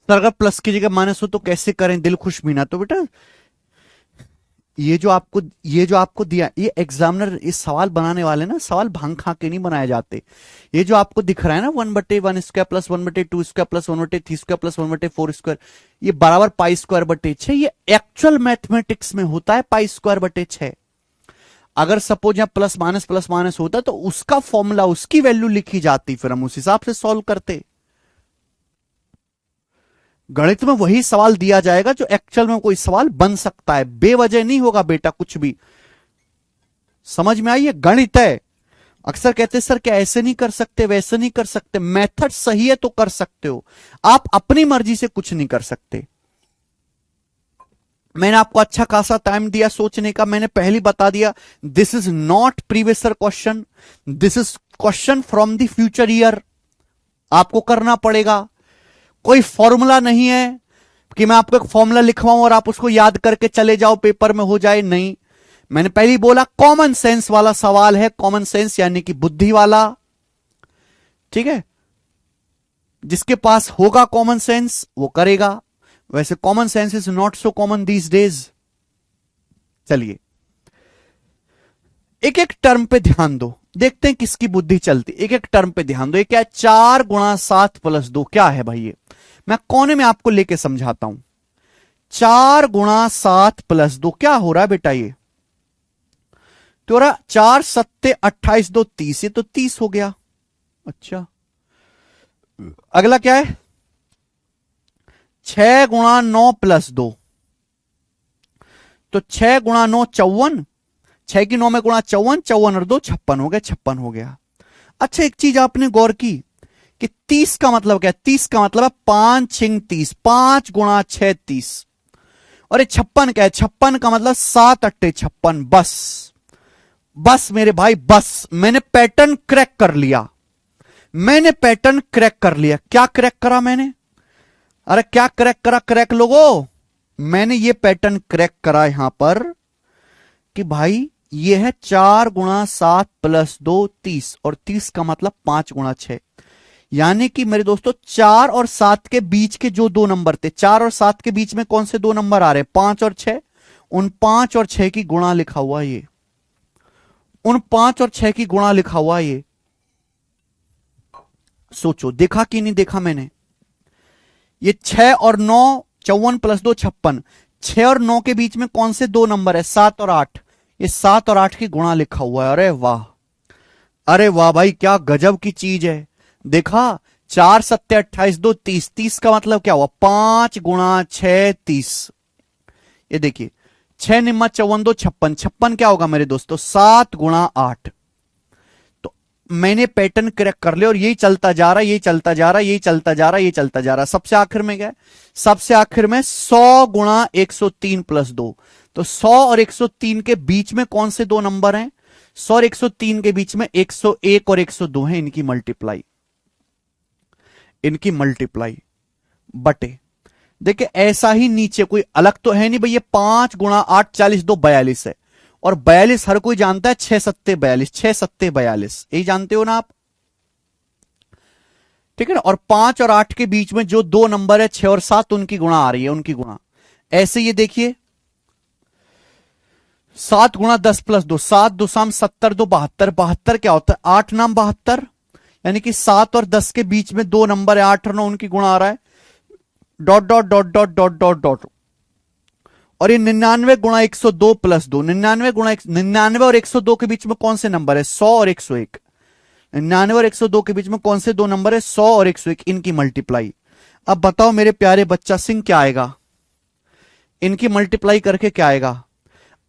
तो अगर प्लस की जगह माइनस हो तो कैसे करें, दिल खुश भी ना। तो बेटा ये जो आपको दिया, ये एग्जामिनर, इस सवाल बनाने वाले ना सवाल भांग खा के नहीं बनाए जाते। ये जो आपको दिख रहा है ना 1/1² प्लस 1/2² प्लस 1/3² प्लस 1/4², ये बराबर π²/6, ये एक्चुअल मैथमेटिक्स में होता है π²/6। अगर सपोज यहां प्लस माइनस होता तो उसका फॉर्मूला, उसकी वैल्यू लिखी जाती, फिर हम उस हिसाब से सॉल्व करते। गणित में वही सवाल दिया जाएगा जो एक्चुअल में कोई सवाल बन सकता है, बेवजह नहीं होगा बेटा कुछ भी। समझ में आई? ये गणित है। अक्सर कहते हैं सर क्या ऐसे नहीं कर सकते, वैसे नहीं कर सकते। मेथड सही है तो कर सकते हो, आप अपनी मर्जी से कुछ नहीं कर सकते। मैंने आपको अच्छा खासा टाइम दिया सोचने का, मैंने पहले बता दिया this is not previous question, this is question from the future year. आपको करना पड़ेगा, कोई फॉर्मूला नहीं है कि मैं आपको एक फॉर्मूला लिखवाऊं और आप उसको याद करके चले जाओ पेपर में हो जाए, नहीं। मैंने पहले ही बोला कॉमन सेंस वाला सवाल है, कॉमन सेंस यानी कि बुद्धि वाला, ठीक है। जिसके पास होगा कॉमन सेंस वो करेगा, वैसे common sense is not so common these days. चलिए एक एक टर्म पे ध्यान दो, देखते हैं किसकी बुद्धि चलती। एक एक टर्म पे ध्यान दो। ये क्या है? 4 × 7 + 2 क्या है भाई? ये मैं कोने में आपको लेके समझाता हूं। 4 × 7 + 2 क्या हो रहा है बेटा? ये तो रहा 4 7 28 2 30, ये तो 30 हो गया। अच्छा, अगला क्या है? 6 × 9 + 2, तो 6 × 9 54, 6 की 9 में गुणा 54, 54 और 2 56 हो गया, 56 हो गया। अच्छा एक चीज आपने गौर की कि 30 का मतलब क्या है? 30 का मतलब है 5 6 30, 5 × 6 30। और ये 56 क्या है? 56 का मतलब 7 8 56। बस बस मेरे भाई बस, मैंने पैटर्न क्रैक कर लिया, मैंने पैटर्न क्रैक कर लिया। क्या क्रैक करा मैंने? अरे क्या क्रैक करा क्रैक लोगों? मैंने ये पैटर्न क्रैक करा यहां पर कि भाई ये है 4 × 7 + 2 30, और 30 का मतलब 5 × 6, यानी कि मेरे दोस्तों 4 और 7 के बीच के जो दो नंबर थे, 4 और 7 के बीच में कौन से दो नंबर आ रहे हैं? 5 और 6। उन 5 और 6 की गुणा लिखा हुआ ये, उन 5 और 6 की गुणा लिखा हुआ ये। सोचो देखा कि नहीं देखा मैंने? ये 6 और 9, 54 + 2 56, 6 और 9 के बीच में कौन से दो नंबर है? 7 और 8। ये 7 और 8 की गुणा लिखा हुआ है। अरे वाह, अरे वाह भाई, क्या गजब की चीज है। देखा, 4 7 28 2 30, 30 का मतलब क्या हुआ? 5 × 6 30। ये देखिए 6 निम्मा 54 2 56, 56 क्या होगा मेरे दोस्तों? 7 × 8। तो मैंने पैटर्न क्रैक कर लिया और यही चलता जा रहा, यही चलता जा रहा, यही चलता जा रहा, यही चलता जा रहा। सबसे आखिर में क्या है? सबसे आखिर में 100 × 103 + 2। तो 100 और 103 के बीच में कौन से दो नंबर हैं? 100 और 103 के बीच में 101 और 102 है, इनकी मल्टीप्लाई, इनकी मल्टीप्लाई बटे। देखिए ऐसा ही नीचे कोई अलग तो है नहीं भाई, ये 5 × 8 40 2 42 है, और 42 हर कोई जानता है, 6 7 42, 6 7 42, यही जानते हो ना आप, ठीक है ना। और 5 और 8 के बीच में जो दो नंबर है 6 और 7, उनकी गुणा आ रही है, उनकी गुणा। ऐसे ये देखिए 7 × 10 + 2, 7 2 70 2 72, 72 क्या होता है? 8 नाम 72, यानी कि 7 और 10 के बीच में दो नंबर है 8 और 9, उनकी गुणा आ रहा है, dot dot dot dot dot dot dot. और ये 99 × 102 + 2, 99 और 102 के बीच में कौन से नंबर है? 100 और 101। 99 और 102 के बीच में कौन से दो नंबर है? 100 और 101, इनकी मल्टीप्लाई। अब बताओ मेरे प्यारे बच्चा सिंह क्या आएगा? इनकी मल्टीप्लाई करके क्या आएगा?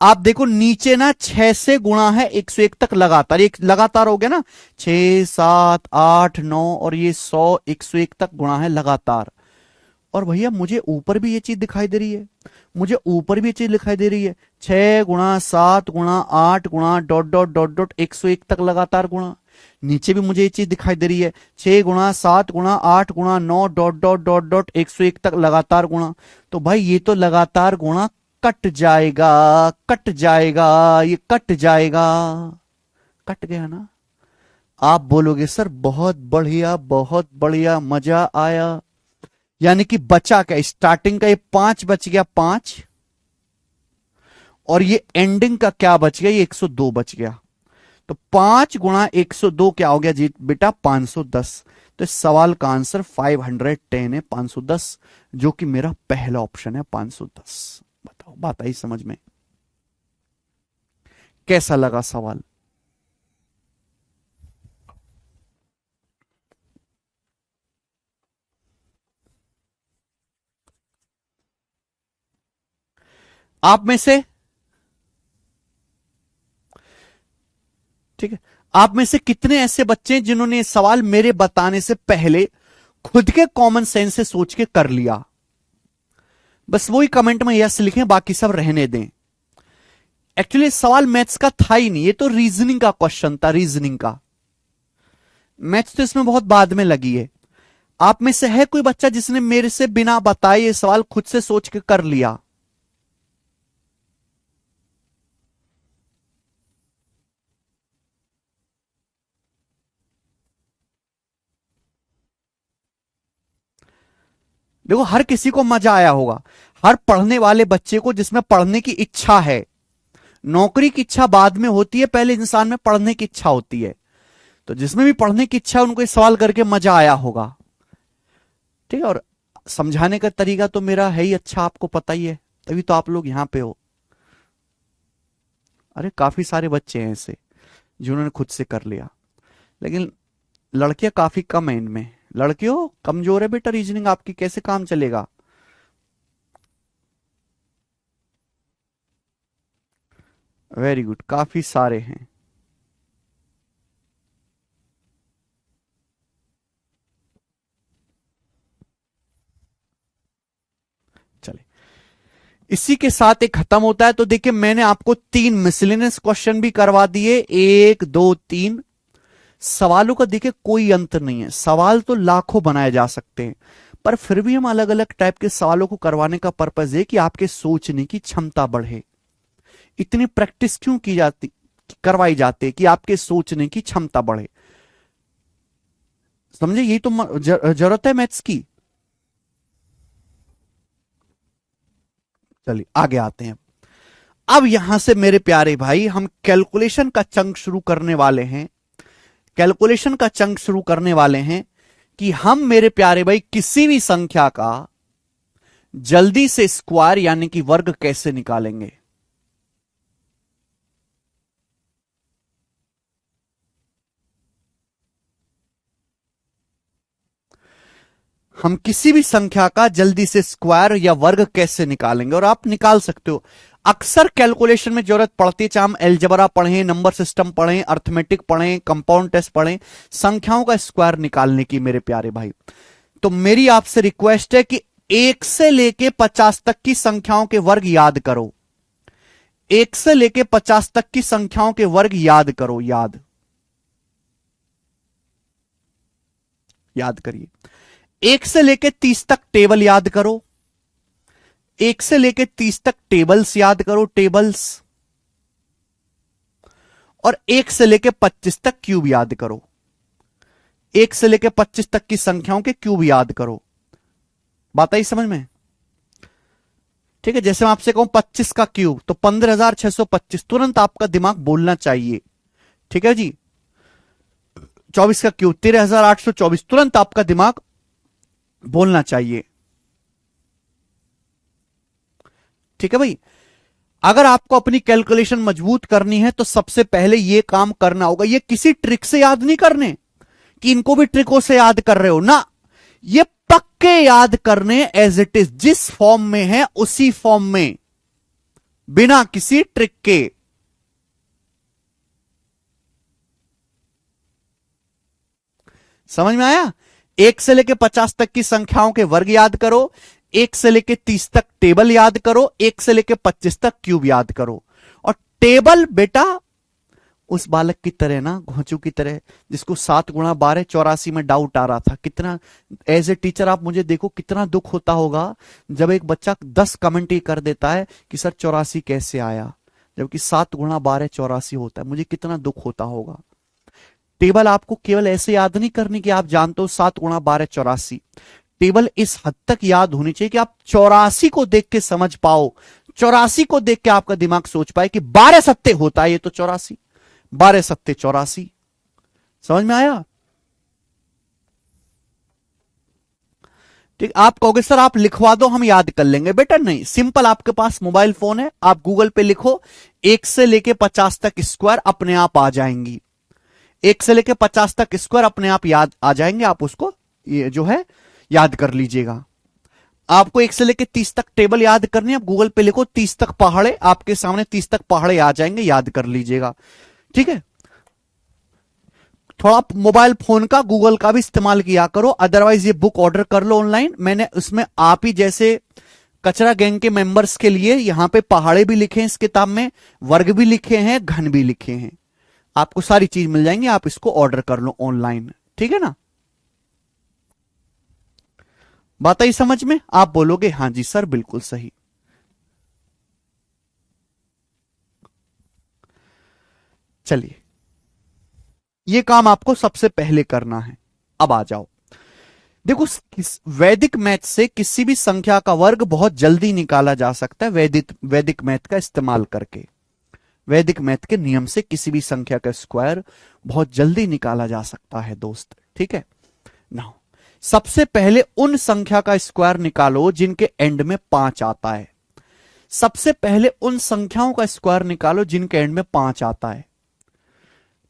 आप देखो नीचे ना 6 से गुणा है 101 तक लगातार, एक लगातार हो गया ना, 6 7 8 9 और ये 100 101 तक गुणा है लगातार। और भैया मुझे ऊपर भी ये चीज दिखाई दे रही है, मुझे ऊपर भी ये चीज दिखाई दे रही है, 6 × 7 × 8 × डॉट डॉट डॉट डॉट 101 तक लगातार गुणा। नीचे भी मुझे ये चीज दिखाई दे रही है, 6 × 7 × 8 × 9 डॉट डॉट डॉट डॉट 101 तक लगातार गुणा। तो भाई ये तो लगातार गुणा कट जाएगा, कट जाएगा, ये कट जाएगा, कट गया ना। आप बोलोगे सर बहुत बढ़िया, बहुत बढ़िया, मजा आया। यानी कि बचा क्या, स्टार्टिंग का ये 5 बच गया 5, और ये एंडिंग का क्या बच गया, ये 102 बच गया। तो 5 गुणा 102 क्या हो गया जी बेटा, 510। तो इस सवाल का आंसर 510 है, 510, जो कि मेरा पहला ऑप्शन है 510। बताओ, बात आई समझ में? कैसा लगा सवाल? आप में से, ठीक है, आप में से कितने ऐसे बच्चे हैं जिन्होंने ये सवाल मेरे बताने से पहले खुद के कॉमन सेंस से सोच के कर लिया? बस वही कमेंट में यस लिखें, बाकी सब रहने दें। एक्चुअली सवाल मैथ्स का था ही नहीं, ये तो रीजनिंग का क्वेश्चन था, रीजनिंग का। मैथ्स तो इसमें बहुत बाद में लगी है। आप में से है कोई बच्चा जिसने मेरे से बिना बताए ये सवाल खुद से सोच के कर लिया? देखो, हर किसी को मजा आया होगा, हर पढ़ने वाले बच्चे को जिसमें पढ़ने की इच्छा है। नौकरी की इच्छा बाद में होती है, पहले इंसान में पढ़ने की इच्छा होती है। तो जिसमें भी पढ़ने की इच्छा है उनको ये सवाल करके मजा आया होगा। ठीक है, और समझाने का तरीका तो मेरा है ही अच्छा, आपको पता ही है, तभी तो आप लोग यहां पे हो। अरे काफी सारे बच्चे हैं ऐसे जिन्होंने खुद से कर लिया, लेकिन लड़कियां काफी कम है इनमें। लड़कियों कमजोर है बेटा रीजनिंग आपकी, कैसे काम चलेगा? वेरी गुड, काफी सारे हैं। चले, इसी के साथ एक खत्म होता है। तो देखिए, मैंने आपको 3 मिसलेनियस क्वेश्चन भी करवा दिए, 1 2 3। सवालों का देखिए कोई अंत नहीं है, सवाल तो लाखों बनाए जा सकते हैं, पर फिर भी हम अलग अलग टाइप के सवालों को करवाने का पर्पज है कि आपके सोचने की क्षमता बढ़े। इतनी प्रैक्टिस क्यों की जाती, करवाई जाती है कि आपके सोचने की क्षमता बढ़े। समझे, यही तो जरूरत है मैथ्स की। चलिए आगे आते हैं। अब यहां से मेरे प्यारे भाई हम कैलकुलेशन का चंक शुरू करने वाले हैं। कैलकुलेशन का चंक शुरू करने वाले हैं कि हम मेरे प्यारे भाई किसी भी संख्या का जल्दी से स्क्वायर यानी कि वर्ग कैसे निकालेंगे। हम किसी भी संख्या का जल्दी से स्क्वायर या वर्ग कैसे निकालेंगे, और आप निकाल सकते हो। अक्सर कैलकुलेशन में जरूरत पड़ती है, चाहे हम एलजेब्रा पढ़ें, नंबर सिस्टम पढ़ें, अर्थमेटिक पढ़ें, कंपाउंड टेस्ट पढ़ें, संख्याओं का स्क्वायर निकालने की मेरे प्यारे भाई। तो मेरी आपसे रिक्वेस्ट है कि 1 से लेके 50 तक की संख्याओं के वर्ग याद करो। 1 से लेके 50 तक की संख्याओं के वर्ग याद करो, याद याद करिए। 1 से लेके 30 तक टेबल याद करो। 1 से लेके 30 तक टेबल्स याद करो, टेबल्स। और 1 से लेके 25 तक क्यूब याद करो। 1 से लेके 25 तक की संख्याओं के क्यूब याद करो। बात आई समझ में? ठीक है, जैसे मैं आपसे कहूं 25 का क्यूब तो 15,625, तुरंत आपका दिमाग बोलना चाहिए। ठीक है जी। 24 का क्यूब 13,824, तुरंत आपका दिमाग बोलना चाहिए। ठीक है भाई। अगर आपको अपनी कैलकुलेशन मजबूत करनी है तो सबसे पहले यह काम करना होगा। ये किसी ट्रिक से याद नहीं करने कि इनको भी ट्रिकों से याद कर रहे हो ना, ये पक्के याद करने एज इट इज, जिस फॉर्म में है उसी फॉर्म में, बिना किसी ट्रिक के। समझ में आया? 1 से लेके 50 तक की संख्याओं के वर्ग याद करो, 1 से लेके 30 तक टेबल याद करो, 1 से लेके 25 तक क्यूब याद करो। और टेबल बेटा उस बालक की तरह ना, घोंचू की तरह, जिसको 7 गुणा 12 84 में डाउट आ रहा था। कितना एज ए टीचर आप मुझे देखो, कितना दुख होता होगा जब एक बच्चा 10 कमेंट ही कर देता है कि सर 84 कैसे आया, जबकि 7 गुणा 12 84 होता है। मुझे कितना दुख होता होगा। टेबल आपको केवल ऐसे याद नहीं करनी कि आप जानते हो 7 गुणा 12 84। टेबल इस हद तक याद होनी चाहिए कि आप 84 को देख के समझ पाओ, 84 को देख के आपका दिमाग सोच पाए कि 12 सत्ते होता है ये तो 84, 12 सत्ते 84। समझ में आया? ठीक, आप कहोगे सर आप लिखवा दो हम याद कर लेंगे। बेटा नहीं, सिंपल, आपके पास मोबाइल फोन है, आप गूगल पे लिखो 1 से लेके 50 तक स्क्वायर, अपने आप आ जाएंगी। 1 से लेके 50 तक स्क्वायर अपने आप याद आ जाएंगे, आप उसको ये जो है याद कर लीजिएगा। आपको 1 से लेके 30 तक टेबल याद करनी है, आप गूगल पे लिखो 30 तक पहाड़े, आपके सामने 30 तक पहाड़े आ जाएंगे, याद कर लीजिएगा। ठीक है, थोड़ा मोबाइल फोन का गूगल का भी इस्तेमाल किया करो, अदरवाइज ये बुक ऑर्डर कर लो ऑनलाइन। मैंने उसमें आप ही जैसे कचरा गैंग के मेंबर्स के लिए यहां पे पहाड़े भी लिखे हैं इस किताब में, वर्ग भी लिखे हैं, घन भी लिखे हैं, आपको सारी चीज मिल जाएंगी, आप इसको ऑर्डर कर लो ऑनलाइन। ठीक है ना? बात आई समझ में? आप बोलोगे हां जी सर बिल्कुल सही। चलिए, ये काम आपको सबसे पहले करना है। अब आ जाओ, देखो वैदिक मैथ से किसी भी संख्या का वर्ग बहुत जल्दी निकाला जा सकता है, वैदिक वैदिक मैथ का इस्तेमाल करके। वैदिक मैथ के नियम से किसी भी संख्या का स्क्वायर बहुत जल्दी निकाला जा सकता है दोस्त। ठीक है ना? सबसे पहले उन संख्या का स्क्वायर निकालो जिनके एंड में 5 आता है। सबसे पहले उन संख्याओं का स्क्वायर निकालो जिनके एंड में 5 आता है।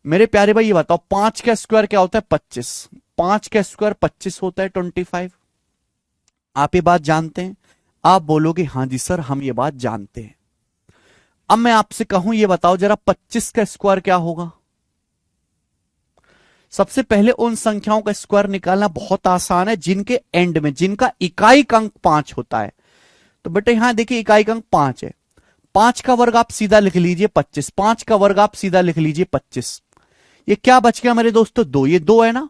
मेरे प्यारे भाई ये बताओ 5 का स्क्वायर क्या होता है? 25। 5 का स्क्वायर 25 होता है 25। आप ये बात जानते हैं? आप बोलोगे हां जी सर हम ये बात जानते हैं। अब मैं आपसे कहूं ये बताओ जरा 25 का स्क्वायर क्या होगा? सबसे पहले उन संख्याओं का स्क्वायर निकालना बहुत आसान है जिनके एंड में, जिनका इकाई अंक 5 होता है। तो बेटे यहां देखिए इकाई अंक 5 है, 5 का वर्ग आप सीधा लिख लीजिए 25, 5 का वर्ग आप सीधा लिख लीजिए 25। ये क्या बच गया मेरे दोस्तों? 2, ये 2 है ना,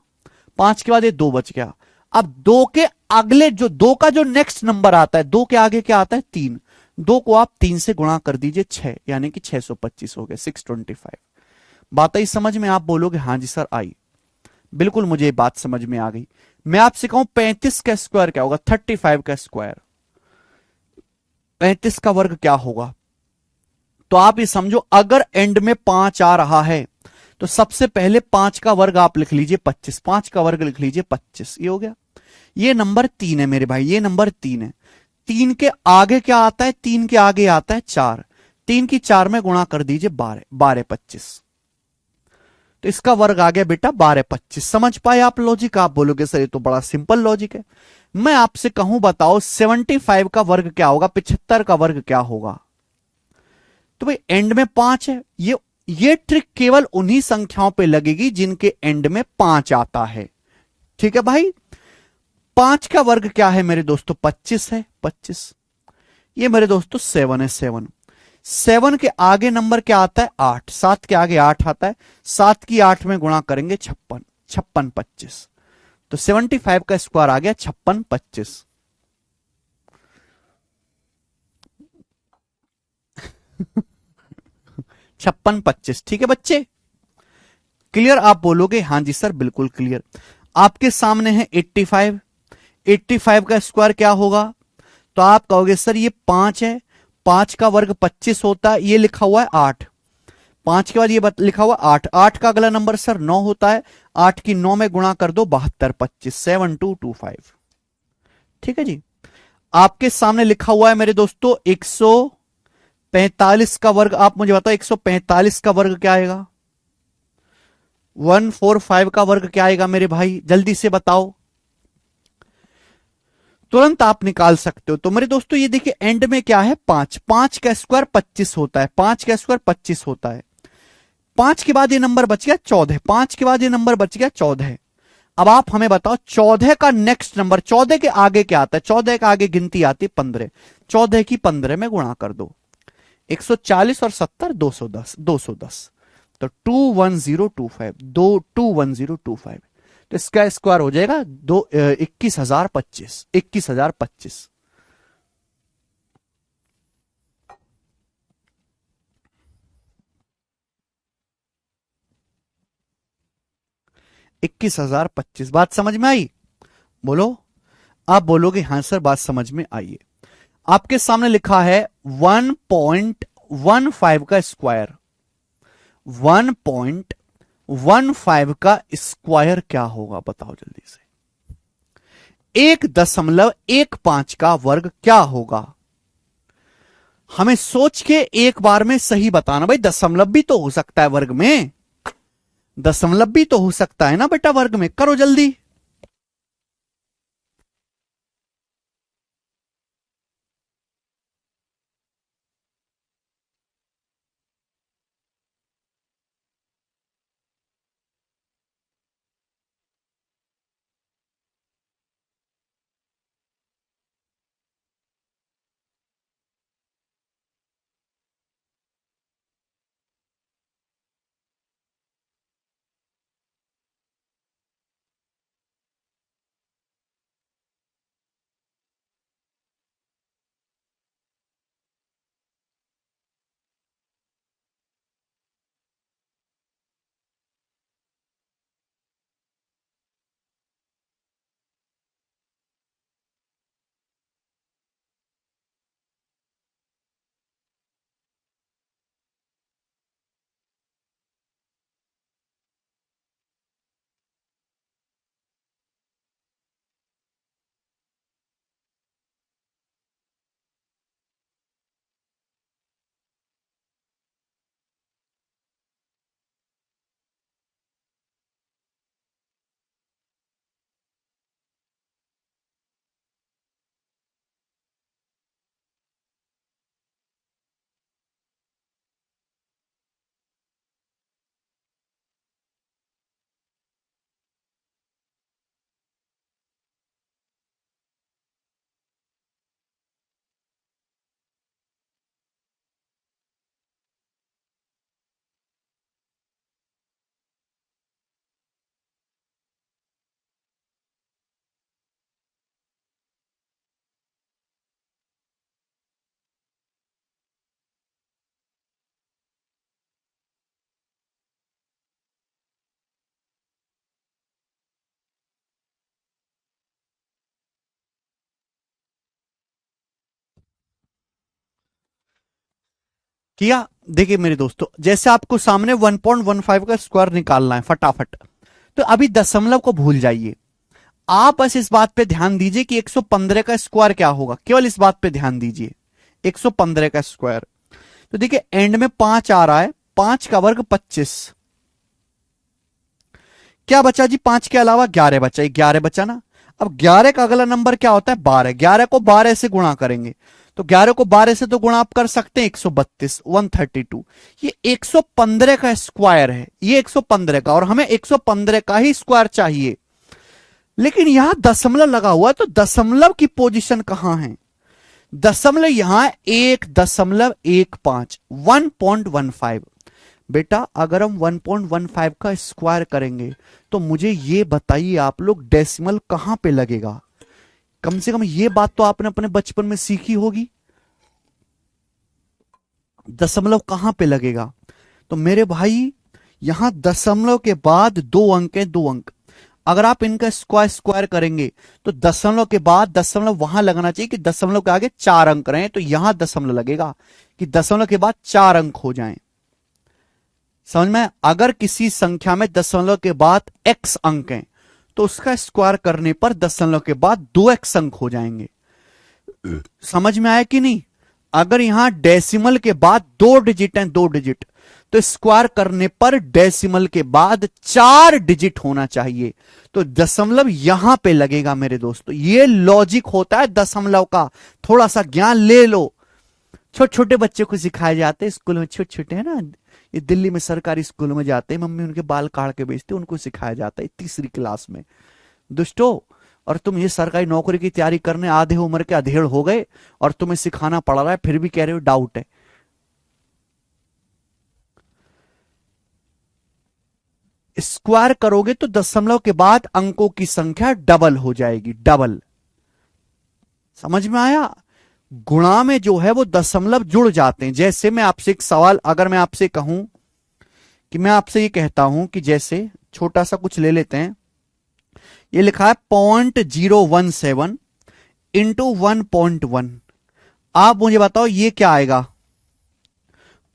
5 के बाद ये 2 बच गया। अब 2 के अगले जो 2 का जो नेक्स्ट नंबर आता है, 2 के आगे क्या आता है? 3। 2 को आप 3 से गुणा कर दीजिए 6, यानी कि 625 हो गया, 625। बात आई समझ में? आप बोलोगे हां जी सर आई, बिल्कुल मुझे बात समझ में आ गई। मैं आपसे कहूं 35 का स्क्वायर क्या होगा? 35 का स्क्वायर, 35 का वर्ग क्या होगा? तो आप ये समझो अगर एंड में 5 आ रहा है तो सबसे पहले 5 का वर्ग आप लिख लीजिए 25, 5 का वर्ग लिख लीजिए 25, ये हो गया। ये नंबर 3 है मेरे भाई, ये नंबर 3 है। 3 के आगे क्या आता है? 3 के आगे आता है 4, 3 की 4 में गुणा कर दीजिए 12, 12 25, तो इसका वर्ग आ गया बेटा 12 25। समझ पाए आप लॉजिक? आप बोलोगे सर ये तो बड़ा सिंपल लॉजिक है। मैं आपसे कहूं बताओ 75 का वर्ग क्या होगा? 75 का वर्ग क्या होगा? तो भाई एंड में 5 है, ये ट्रिक केवल उन्हीं संख्याओं पे लगेगी जिनके एंड में 5 आता है। ठीक है भाई? 5 का वर्ग क्या है मेरे दोस्तों? 25 है, 25। ये मेरे दोस्तों 7 है, 7। 7 के आगे नंबर क्या आता है? 8। 7 के आगे 8 आता है, 7 की 8 में गुणा करेंगे 56, 56 25, तो 75 का स्क्वायर आ गया 56 25। 56 25। ठीक है बच्चे, क्लियर? आप बोलोगे हां जी सर बिल्कुल क्लियर। आपके सामने है 85, 85 का स्क्वायर क्या होगा? तो आप कहोगे सर ये 5 है, 5 का वर्ग 25 होता है, ये लिखा हुआ है 8, 5 के बाद ये लिखा हुआ 8, 8 का अगला नंबर सर 9 होता है, 8 की 9 में गुणा कर दो 72 25, 7225। ठीक है जी? आपके सामने लिखा हुआ है मेरे दोस्तों 145 का वर्ग। आप मुझे बताओ 145 का वर्ग क्या आएगा? 145 का वर्ग क्या आएगा मेरे भाई? जल्दी से बताओ, तुरंत आप निकाल सकते हो। तो मेरे दोस्तों ये देखिए एंड में क्या है? 5, 5 का स्क्वायर 25 होता है, 5 का स्क्वायर 25 होता है। 5 के बाद ये नंबर बच गया 14, 5 के बाद ये नंबर बच गया 14। अब आप हमें बताओ 14 का नेक्स्ट नंबर, 14 के आगे क्या आता है? 14 के आगे गिनती आती 15, 14 की 15 में गुणा कर दो, 140 और 70 210, 210, तो 21025, 21025, तो इसका स्क्वायर हो जाएगा 21,025, 21,025। 21,025 बात समझ में आई? बोलो आप बोलोगे हाँ सर बात समझ में आई है। आपके सामने लिखा है 1.15 का स्क्वायर। 1.15 का स्क्वायर क्या होगा बताओ जल्दी से। 1.15 का वर्ग क्या होगा? हमें सोच के एक बार में सही बताना। भाई दशमलव भी तो हो सकता है वर्ग में, दशमलव भी तो हो सकता है ना बेटा वर्ग में। करो जल्दी। किया। देखिए मेरे दोस्तों, जैसे आपको सामने 1.15 का स्क्वायर निकालना है फटाफट, तो अभी दशमलव को भूल जाइए। आप बस इस बात पे ध्यान दीजिए कि 115 का स्क्वायर क्या होगा, केवल इस बात पे ध्यान दीजिए। 115 का स्क्वायर, तो देखिए एंड में 5 आ रहा है, 5 का वर्ग 25। क्या बचा जी? 5 के अलावा 11 बचा, 11 बचा ना। अब 11 का अगला नंबर क्या होता है? 12। 11 को 12 से गुणा करेंगे, तो 11 को 12 से तो गुणा आप कर सकते हैं, 132, 132। ये 115 का स्क्वायर है, ये 115 का, और हमें 115 का ही स्क्वायर चाहिए। लेकिन यहां दशमलव लगा हुआ है, तो दशमलव की पोजीशन कहां है? दशमलव यहां 1.15, 1.15। बेटा अगर हम 1.15 का स्क्वायर करेंगे तो मुझे ये बताइए आप लोग डेसिमल कहां पे लगेगा? कम से कम ये बात तो आपने अपने बचपन में सीखी होगी, दशमलव कहां पे लगेगा। तो मेरे भाई यहां दशमलव के बाद 2 अंक है, 2 अंक। अगर आप इनका स्क्वायर स्क्वायर करेंगे तो दशमलव के बाद दशमलव वहां लगना चाहिए कि दशमलव के आगे 4 अंक रहे, तो यहां दशमलव लगेगा कि दशमलव के बाद 4 अंक हो जाएं। समझ में? अगर किसी संख्या में दशमलव के बाद x अंक हैं तो उसका स्क्वायर करने पर दशमलव के बाद 2x अंक हो जाएंगे। समझ में आया कि नहीं? अगर यहां डेसिमल के बाद 2 डिजिट हैं, 2 डिजिट, तो स्क्वायर करने पर डेसिमल के बाद 4 डिजिट होना चाहिए, तो दशमलव यहां पे लगेगा मेरे दोस्तों। ये लॉजिक होता है दशमलव का, थोड़ा सा ज्ञान ले लो। छोटे छोटे बच्चे को सिखाए जाते हैं स्कूल में, छोटे छोटे है ना, ये दिल्ली में सरकारी स्कूल में जाते हैं, मम्मी उनके बाल काट के बेचते, उनको सिखाया जाता है 3री क्लास में। दुष्टो, और तुम ये सरकारी नौकरी की तैयारी करने आधे उम्र के अधेड़ हो गए और तुम्हें सिखाना पड़ रहा है, फिर भी कह रहे हो डाउट है। स्क्वायर करोगे तो दशमलव के बाद अंकों की संख्या डबल हो जाएगी, डबल। समझ में आया? गुणा में जो है वो दशमलव जुड़ जाते हैं। जैसे मैं आपसे एक सवाल, अगर मैं आपसे कहूं कि मैं आपसे ये कहता हूं कि जैसे छोटा सा कुछ ले लेते हैं, ये लिखा है 0.017, इंटू 1.1, आप मुझे बताओ ये क्या आएगा,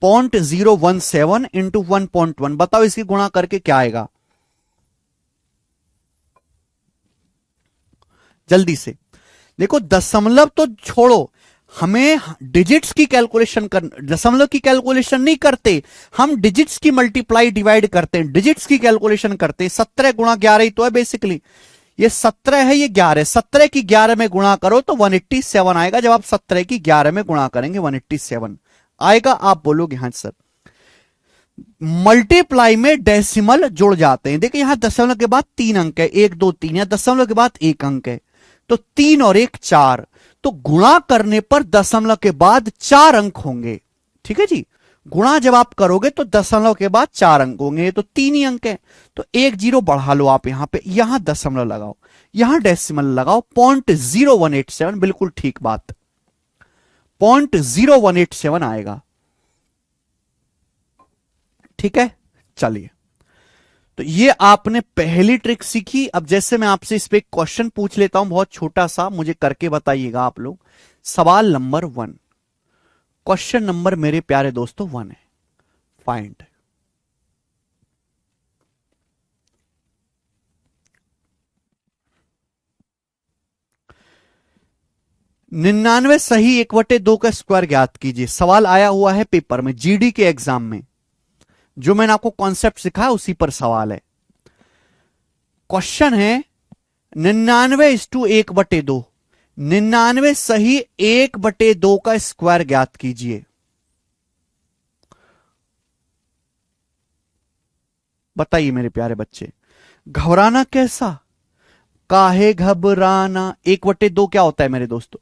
0.017 इंटू 1.1, बताओ इसकी गुणा करके क्या आएगा, जल्दी से। देखो दशमलव तो छोड़ो, हमें डिजिट्स की कैलकुलेशन कर, दशमलव की कैलकुलेशन नहीं करते हम, डिजिट्स की मल्टीप्लाई डिवाइड करते हैं, डिजिट्स की कैलकुलेशन करते हैं। 17 गुणा 11 ही तो है बेसिकली, ये 17 है, ये 11, 17 की 11 में गुणा करो तो 187 आएगा। जब आप 17 की 11 में गुणा करेंगे 187 आएगा। आप बोलोगे हाँ सर, मल्टीप्लाई में डेसिमल जुड़ जाते हैं। देखिए यहां दशमलव के बाद 3 अंक है, 1 2 3, या दशमलव के बाद 1 अंक है, तो 3 और 1 4, तो गुणा करने पर दशमलव के बाद 4 अंक होंगे। ठीक है जी, गुणा जब आप करोगे तो दशमलव के बाद 4 अंक होंगे, तो 3 ही अंक है, तो 1 0 बढ़ा लो आप यहां पे, यहां दशमलव लगाओ, यहां डेसिमल लगाओ, 0.0187, बिल्कुल ठीक बात, 0.0187 आएगा। ठीक है, चलिए, तो ये आपने पहली ट्रिक सीखी। अब जैसे मैं आपसे इस पे एक क्वेश्चन पूछ लेता हूं, बहुत छोटा सा, मुझे करके बताइएगा आप लोग। सवाल नंबर 1, क्वेश्चन नंबर मेरे प्यारे दोस्तों 1 है, फाइंड 99 सही 1/2 का स्क्वायर ज्ञात कीजिए। सवाल आया हुआ है पेपर में, जीडी के एग्जाम में, जो मैंने आपको कॉन्सेप्ट सिखाया उसी पर सवाल है। क्वेश्चन है 99:1/2, 99 सही 1/2 का स्क्वायर ज्ञात कीजिए। बताइए मेरे प्यारे बच्चे, घबराना कैसा, काहे घबराना। 1/2 क्या होता है मेरे दोस्तों,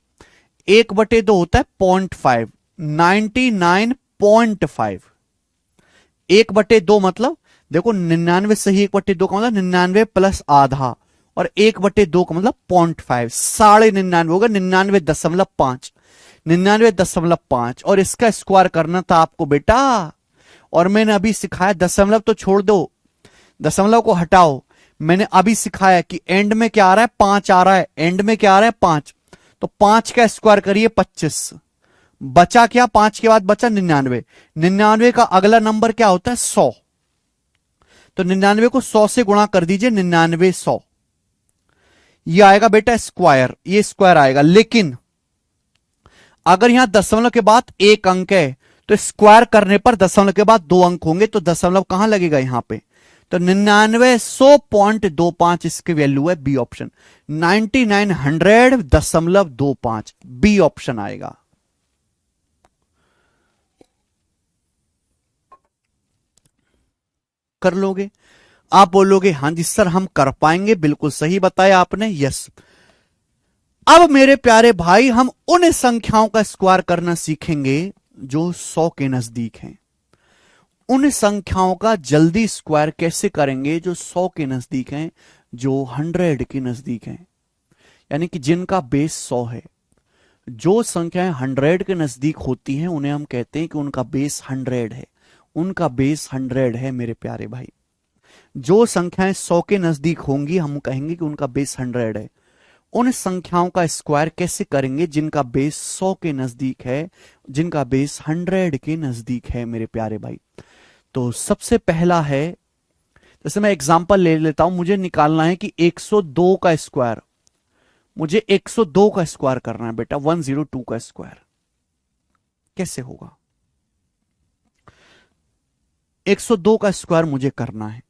1/2 होता है 0.5, 99.5। 1/2 मतलब देखो 99 सही 1/2 का मतलब 99 प्लस आधा, और 1/2 का मतलब 0.5, 99.5 होगा, 99.5, 99.5। और इसका स्क्वायर करना था आपको बेटा, और मैंने अभी सिखाया, दशमलव तो छोड़ दो, दशमलव को हटाओ, मैंने अभी सिखाया कि एंड में क्या आ रहा है, 5 आ रहा है, एंड में क्या आ रहा है 5, तो 5 का स्क्वायर करिए 25, बचा क्या, 5 के बाद बचा 99, 99 का अगला नंबर क्या होता है 100, तो 99 को 100 से गुणा कर दीजिए, 99 100, ये आएगा बेटा स्क्वायर, ये स्क्वायर आएगा। लेकिन अगर यहां दशमलव के बाद 1 अंक है, तो स्क्वायर करने पर दशमलव के बाद 2 अंक होंगे, तो दशमलव कहां लगेगा यहां पे, तो 9900.25 इसकी वैल्यू है, बी ऑप्शन, 9900.25, बी ऑप्शन आएगा। कर लोगे, आप बोलोगे हाँ जी सर हम कर पाएंगे, बिल्कुल सही बताया आपने, यस। अब मेरे प्यारे भाई हम उन संख्याओं का स्क्वायर करना सीखेंगे जो 100 के नजदीक हैं। उन संख्याओं का जल्दी स्क्वायर कैसे करेंगे जो 100 के नजदीक हैं, जो 100 के नजदीक हैं, यानी कि जिनका बेस 100 है। जो संख्याएं 100 के नजदीक होती हैं उन्हें हम कहते हैं कि उनका बेस 100 है, उनका बेस 100 है मेरे प्यारे भाई। जो संख्याएं 100 के नजदीक होंगी हम कहेंगे कि उनका बेस 100 है। उन संख्याओं का स्क्वायर कैसे करेंगे जिनका बेस 100 के नजदीक है, जिनका बेस 100 के नजदीक है मेरे प्यारे भाई। तो सबसे पहला है, जैसे मैं एग्जांपल ले लेता हूं, मुझे निकालना है कि 102 का स्क्वायर, मुझे 102 का स्क्वायर करना है बेटा, 102 का स्क्वायर कैसे होगा, 102 का स्क्वायर मुझे करना है।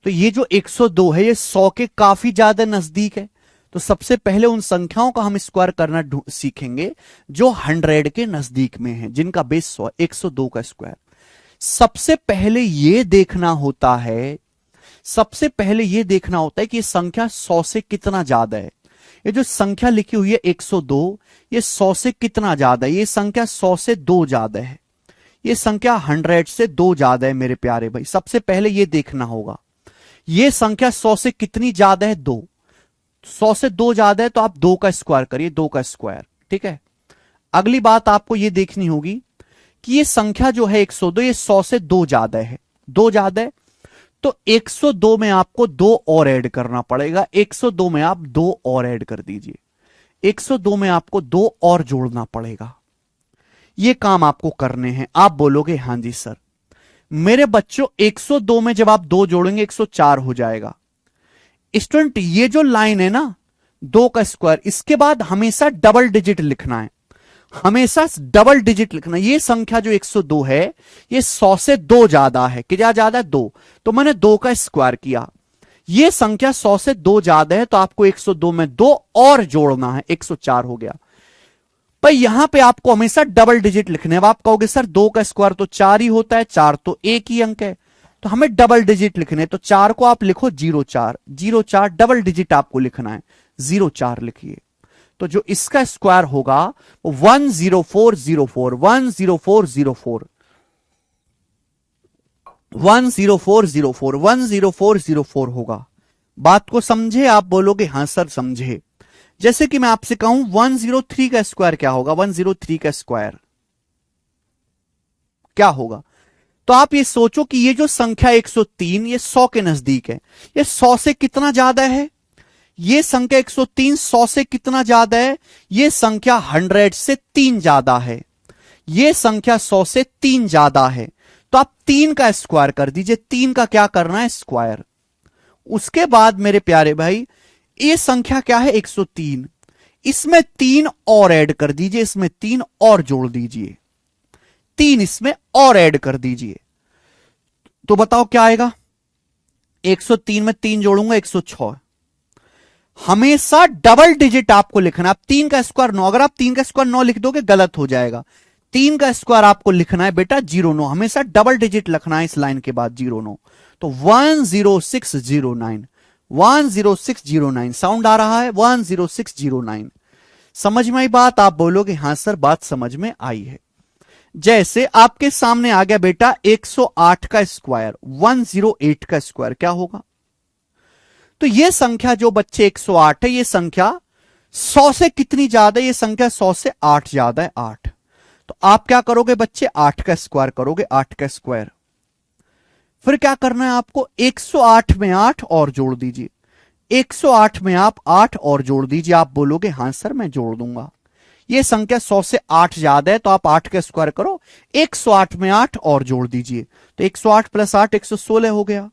तो ये जो 102 है ये 100 के काफी ज्यादा नजदीक है, तो सबसे पहले उन संख्याओं का हम स्क्वायर करना सीखेंगे जो 100 के नजदीक में है, जिनका बेस 100, 102 का स्क्वायर। सबसे पहले ये देखना होता है, सबसे पहले ये देखना होता है कि ये संख्या 100 से कितना ज्यादा है। ये जो संख्या लिखी हुई है 102, ये 100 से कितना ज्यादा है, ये संख्या 100 से 2 ज्यादा है, ये संख्या 100 से 2 ज्यादा है मेरे प्यारे भाई। सबसे पहले ये देखना होगा ये संख्या 100 से कितनी ज्यादा है, 2, 100 से 2 ज्यादा है, तो आप 2 का स्क्वायर करिए, 2 का स्क्वायर। ठीक है, अगली बात आपको ये देखनी होगी कि ये संख्या जो है 102, ये 100 से 2 ज्यादा है, 2 ज्यादा है, तो 102 में आपको 2 और ऐड करना पड़ेगा, 102 में आप 2 और ऐड कर दीजिए, 102 में आपको 2 और जोड़ना पड़ेगा। ये काम आपको करने हैं। आप बोलोगे हां जी सर। मेरे बच्चों 102 में जब आप 2 जोड़ेंगे 104 हो जाएगा। स्टूडेंट ये जो लाइन है ना 2 का स्क्वायर, इसके बाद हमेशा डबल डिजिट लिखना है, हमेशा डबल डिजिट लिखना। ये संख्या जो 102 है ये 100 से 2 ज्यादा है। क्या ज्यादा है? 2। तो मैंने 2 का स्क्वायर किया। ये संख्या 100 से 2 ज्यादा है तो आपको 102 में 2 और जोड़ना है, 104 हो गया। पर यहां पे आपको हमेशा डबल डिजिट लिखने। अब आप कहोगे सर 2 का स्क्वायर तो 4 ही होता है, 4 तो एक ही अंक है, तो हमें डबल डिजिट लिखने। तो 4 को आप लिखो 04, 04 डबल डिजिट आपको लिखना है, 04 लिखिए। तो जो इसका स्क्वायर होगा वो 10404, 10404, 10404, 10404 होगा। बात को समझे? आप बोलोगे हां सर समझे। जैसे कि मैं आपसे कहूं 103 का स्क्वायर क्या होगा? 103 का स्क्वायर क्या होगा? तो आप ये सोचो कि ये जो संख्या 103 ये 100 के नजदीक है। ये 100 से कितना ज्यादा है? ये संख्या 103 100 से कितना ज्यादा है? ये संख्या 100 से 3 ज्यादा है। ये संख्या 100 से 3 ज्यादा है। तो आप 3 का स्क्वायर कर दीजिए। 3 का क्या करना है? स्क्वायर। उसके बाद मेरे प्यारे भाई ये संख्या क्या है? 103। इसमें 3 और ऐड कर दीजिए, इसमें 3 और जोड़ दीजिए, 3 इसमें और ऐड कर दीजिए। तो बताओ क्या आएगा? 103 में 3 जोड़ूंगा 106। हमेशा डबल डिजिट आपको लिखना। आप 3 का स्क्वायर 9, अगर आप 3 का स्क्वायर 9 लिख दोगे गलत हो जाएगा। 3 का स्क्वायर आपको लिखना है बेटा 09, हमेशा डबल डिजिट लिखना है इस लाइन के बाद 09। तो 10609, 10609 साउंड आ रहा है, 10609। समझ में आई बात? आप बोलोगे हां सर बात समझ में आई है। जैसे आपके सामने आ गया बेटा 108 का स्क्वायर, 108 का स्क्वायर क्या होगा? तो यह संख्या जो बच्चे 108 है ये संख्या 100 से कितनी ज्यादा है? ये संख्या 100 से 8 ज्यादा है, 8। तो आप क्या करोगे बच्चे? 8 का स्क्वायर करोगे, 8 का स्क्वायर। फिर क्या करना है आपको? 108 में 8 और जोड़ दीजिए। 108 में आप 8 और जोड़ दीजिए। आप बोलोगे हां सर मैं जोड़ दूंगा। ये संख्या 100 से 8 ज्यादा है तो आप 8 का स्क्वायर करो, 108 में 8 और जोड़ दीजिए। तो 108 प्लस 8 116 हो गया।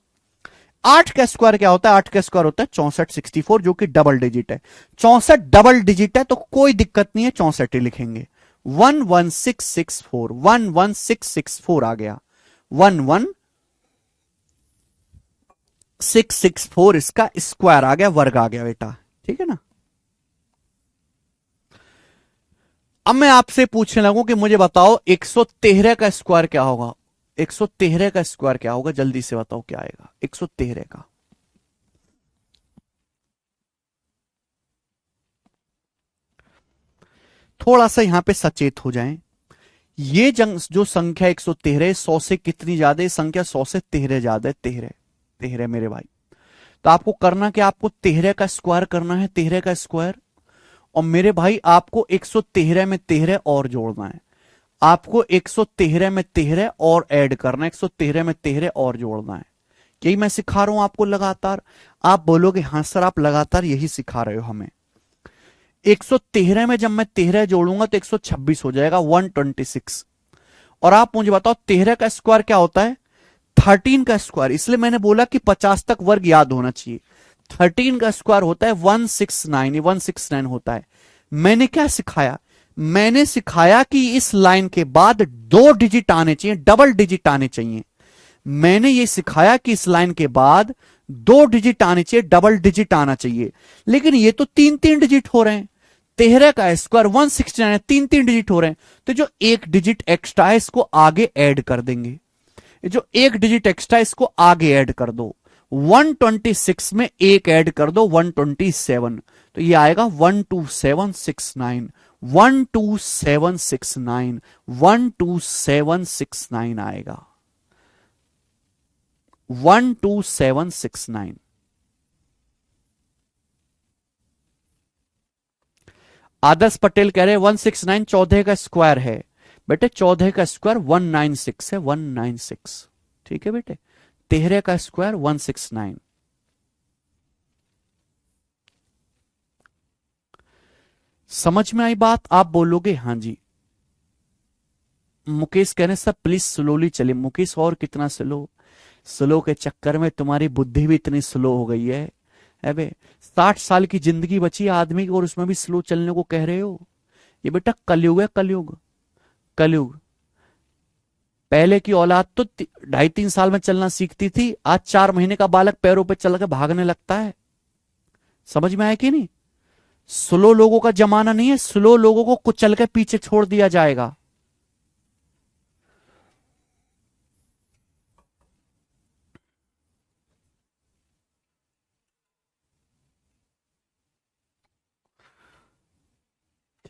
8 का स्क्वायर क्या होता है? 8 का स्क्वायर होता है 64, 64 जो कि डबल डिजिट है। 64 डबल डिजिट है तो कोई दिक्कत नहीं है, 64 ही लिखेंगे। 11664, 11664 आ गया, 11664 इसका स्क्वायर आ गया, वर्ग आ गया बेटा, ठीक है ना। अब मैं आपसे पूछने लगूं कि मुझे बताओ 113 का स्क्वायर क्या होगा? 113 का स्क्वायर क्या होगा? जल्दी से बताओ क्या आएगा 113 का। थोड़ा सा यहां पे सचेत हो जाएं। ये जो संख्या 113 100 से कितनी ज्यादा है? संख्या 100 से 13 ज्यादा है, 13, 13 मेरे भाई। तो आपको करना क्या? आपको 13 का स्क्वायर करना है, 13 का स्क्वायर। और मेरे भाई आपको 113 में 13 और जोड़ना है। आपको 113 में 13 और ऐड करना है, 113 में 13 और जोड़ना है। यही मैं सिखा रहा हूं आपको लगातार। आप बोलोगे हां सर आप लगातार यही सिखा रहे हो हमें। 113 में जब मैं 13 जोड़ूंगा तो 126 हो जाएगा, 126। और आप मुझे बताओ 13 का स्क्वायर क्या होता है? 13 का स्क्वायर। इसलिए मैंने बोला कि 50 तक वर्ग याद होना चाहिए। 13 का स्क्वायर होता है 169, ये 169 होता है। मैंने क्या सिखाया? मैंने सिखाया कि इस लाइन के बाद 2 डिजिट आने चाहिए, डबल डिजिट आने चाहिए। मैंने ये सिखाया कि इस लाइन के बाद 2 डिजिट आने चाहिए, डबल डिजिट आना चाहिए। लेकिन ये तो 3-3 डिजिट हो रहे हैं। 13 का स्क्वायर 169 है, 3-3 डिजिट हो रहे हैं। तो जो एक डिजिट एक्स्ट्रा है इसको आगे ऐड कर देंगे। जो एक डिजिट एक्स्ट्रा इसको आगे ऐड कर दो। 126 में एक ऐड कर दो, 127। तो ये आएगा 12769, 12769, 12769 आएगा, 12769। आदर्श पटेल कह रहे हैं 169 14 का स्क्वायर है। बेटे 14 का स्क्वायर 196 है, 196। ठीक है बेटे, 13 का स्क्वायर 169। समझ में आई बात? आप बोलोगे हाँ जी। मुकेश कह रहे हैं सर प्लीज स्लोली चलिए। मुकेश और कितना स्लो? स्लो के चक्कर में तुम्हारी बुद्धि भी इतनी स्लो हो गई है। अबे 60 साल की जिंदगी बची है आदमी की और उसमें भी स्लो चलने को कह रहे हो? ये बेटा कलयुग है, कलयुग। कलयुग। पहले की औलाद तो 2.5-3 साल में चलना सीखती थी, आज 4 महीने का बालक पैरों पे चल के भागने लगता है। समझ में आया कि नहीं? स्लो लोगों का जमाना नहीं है, स्लो लोगों को कुचल के पीछे छोड़ दिया जाएगा।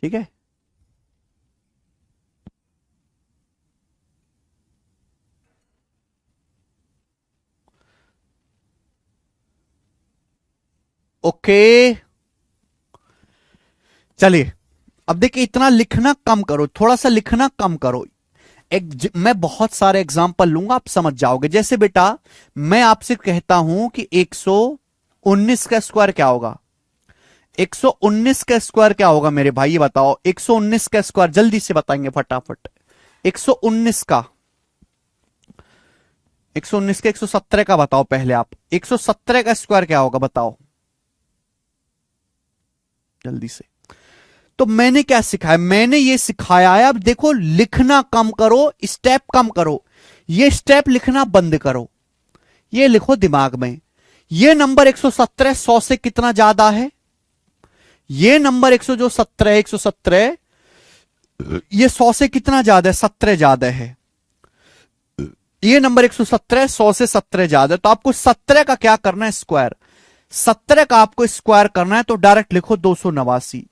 ठीक है। ओके चलिए, अब देखिए इतना लिखना कम करो, थोड़ा सा लिखना कम करो। मैं बहुत सारे एग्जाम्पल लूंगा, आप समझ जाओगे। जैसे बेटा मैं आपसे कहता हूं कि 119 का स्क्वायर क्या होगा? 119 का स्क्वायर क्या होगा मेरे भाई, ये बताओ। 119 का स्क्वायर जल्दी से बताएंगे फटाफट। 119 का, 119 का 117 का बताओ पहले आप। 117 का स्क्वायर क्या होगा बताओ जल्दी से। तो मैंने क्या सिखाया? मैंने ये सिखाया है, अब देखो लिखना कम करो, स्टेप कम करो। ये स्टेप लिखना बंद करो, ये लिखो दिमाग में। ये नंबर 117 100 से कितना ज्यादा है? ये नंबर 100 जो 17 117 ये 100 से कितना ज्यादा है? 17 ज्यादा है। ये नंबर 117 100 से 17 ज्यादा है। तो आपको 17 का क्या करना है? स्क्वायर। 17 का आपको स्क्वायर करना है तो डायरेक्ट लिखो 289।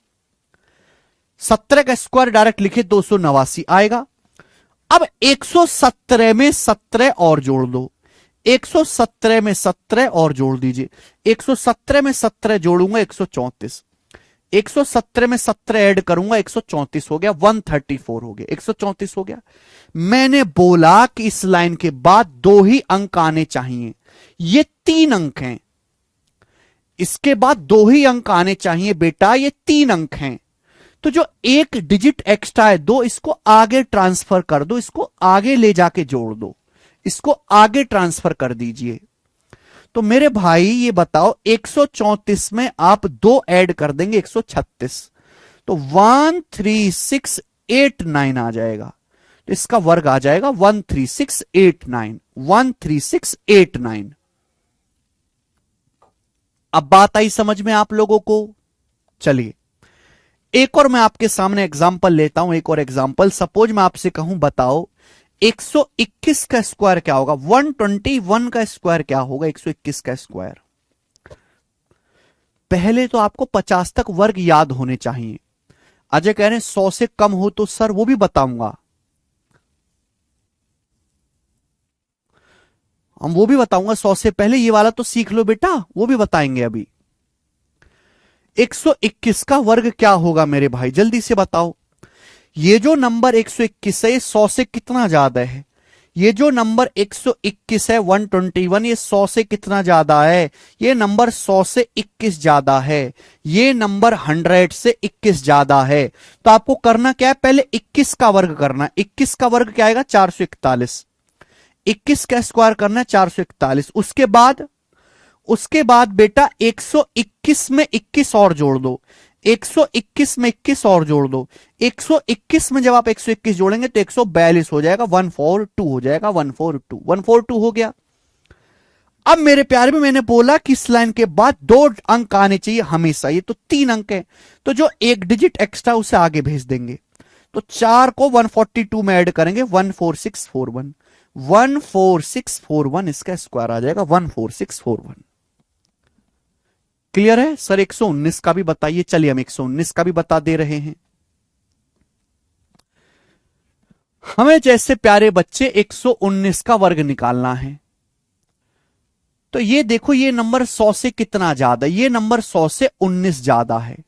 17 का स्क्वायर डायरेक्ट लिखे 289 आएगा। अब 117 में 17 और जोड़ दो। 117 में 17 और जोड़ दीजिए। 117 में 17 जोड़ूंगा 134। 117 में 17 ऐड करूंगा 134 हो गया। 134 हो गया, 134 हो गया। मैंने बोला कि इस लाइन के बाद 2 ही अंक आने चाहिए। ये 3 अंक हैं, इसके बाद 2 ही अंक आने चाहिए बेटा, ये 3 अंक हैं। तो जो एक डिजिट एक्स्ट्रा है 2, इसको आगे ट्रांसफर कर दो, इसको आगे ले जाके जोड़ दो, इसको आगे ट्रांसफर कर दीजिए। तो मेरे भाई ये बताओ 134 में आप 2 ऐड कर देंगे 136, तो 13689 आ जाएगा। तो इसका वर्ग आ जाएगा 13689, 13689। अब बात आई समझ में आप लोगों को? चलिए एक और मैं आपके सामने एग्जाम्पल लेता हूं, एक और एग्जाम्पल। सपोज मैं आपसे कहूं बताओ 121 का स्क्वायर क्या होगा? 121 का स्क्वायर क्या होगा? 121 का स्क्वायर। पहले तो आपको 50 तक वर्ग याद होने चाहिए। अजय कह रहे हैं 100 से कम हो तो सर वो भी बताऊंगा, हम वो भी बताऊंगा। 100 से पहले ये वाला तो सीख लो बेटा, वो भी बताएंगे अभी। 121 का वर्ग क्या होगा मेरे भाई, जल्दी से बताओ। ये जो नंबर 121 है ये 100 से कितना ज्यादा है? ये जो नंबर 121 है 121, ये 100 से कितना ज्यादा है? ये नंबर 100 से 21 ज्यादा है। ये नंबर 100 से 21 ज्यादा है। तो आपको करना क्या है? पहले 21 का वर्ग करना। 21 का वर्ग क्या आएगा? 441। 21 का स्क्वायर करना है 441। उसके बाद बेटा 121 में 21 और जोड़ दो। 121 में 21 और जोड़ दो। 121 में जब आप 121 जोड़ेंगे तो 142 हो जाएगा, 142 हो जाएगा, 142 142 हो गया। अब मेरे प्यारे में मैंने बोला कि इस लाइन के बाद 2 अंक आने चाहिए हमेशा, ये तो 3 अंक है, तो जो एक डिजिट एक्स्ट्रा उसे आगे भेज देंगे। तो 4 को 142 में ऐड करेंगे 14641, 14641 इसका स्क्वायर आ जाएगा 14641। क्लियर है सर? 119 का भी बताइए। चलिए हम 119 का भी बता दे रहे हैं। हमें जैसे प्यारे बच्चे 119 का वर्ग निकालना है, तो ये देखो ये नंबर 100 से कितना ज्यादा? ये नंबर 100 से 19 ज्यादा है।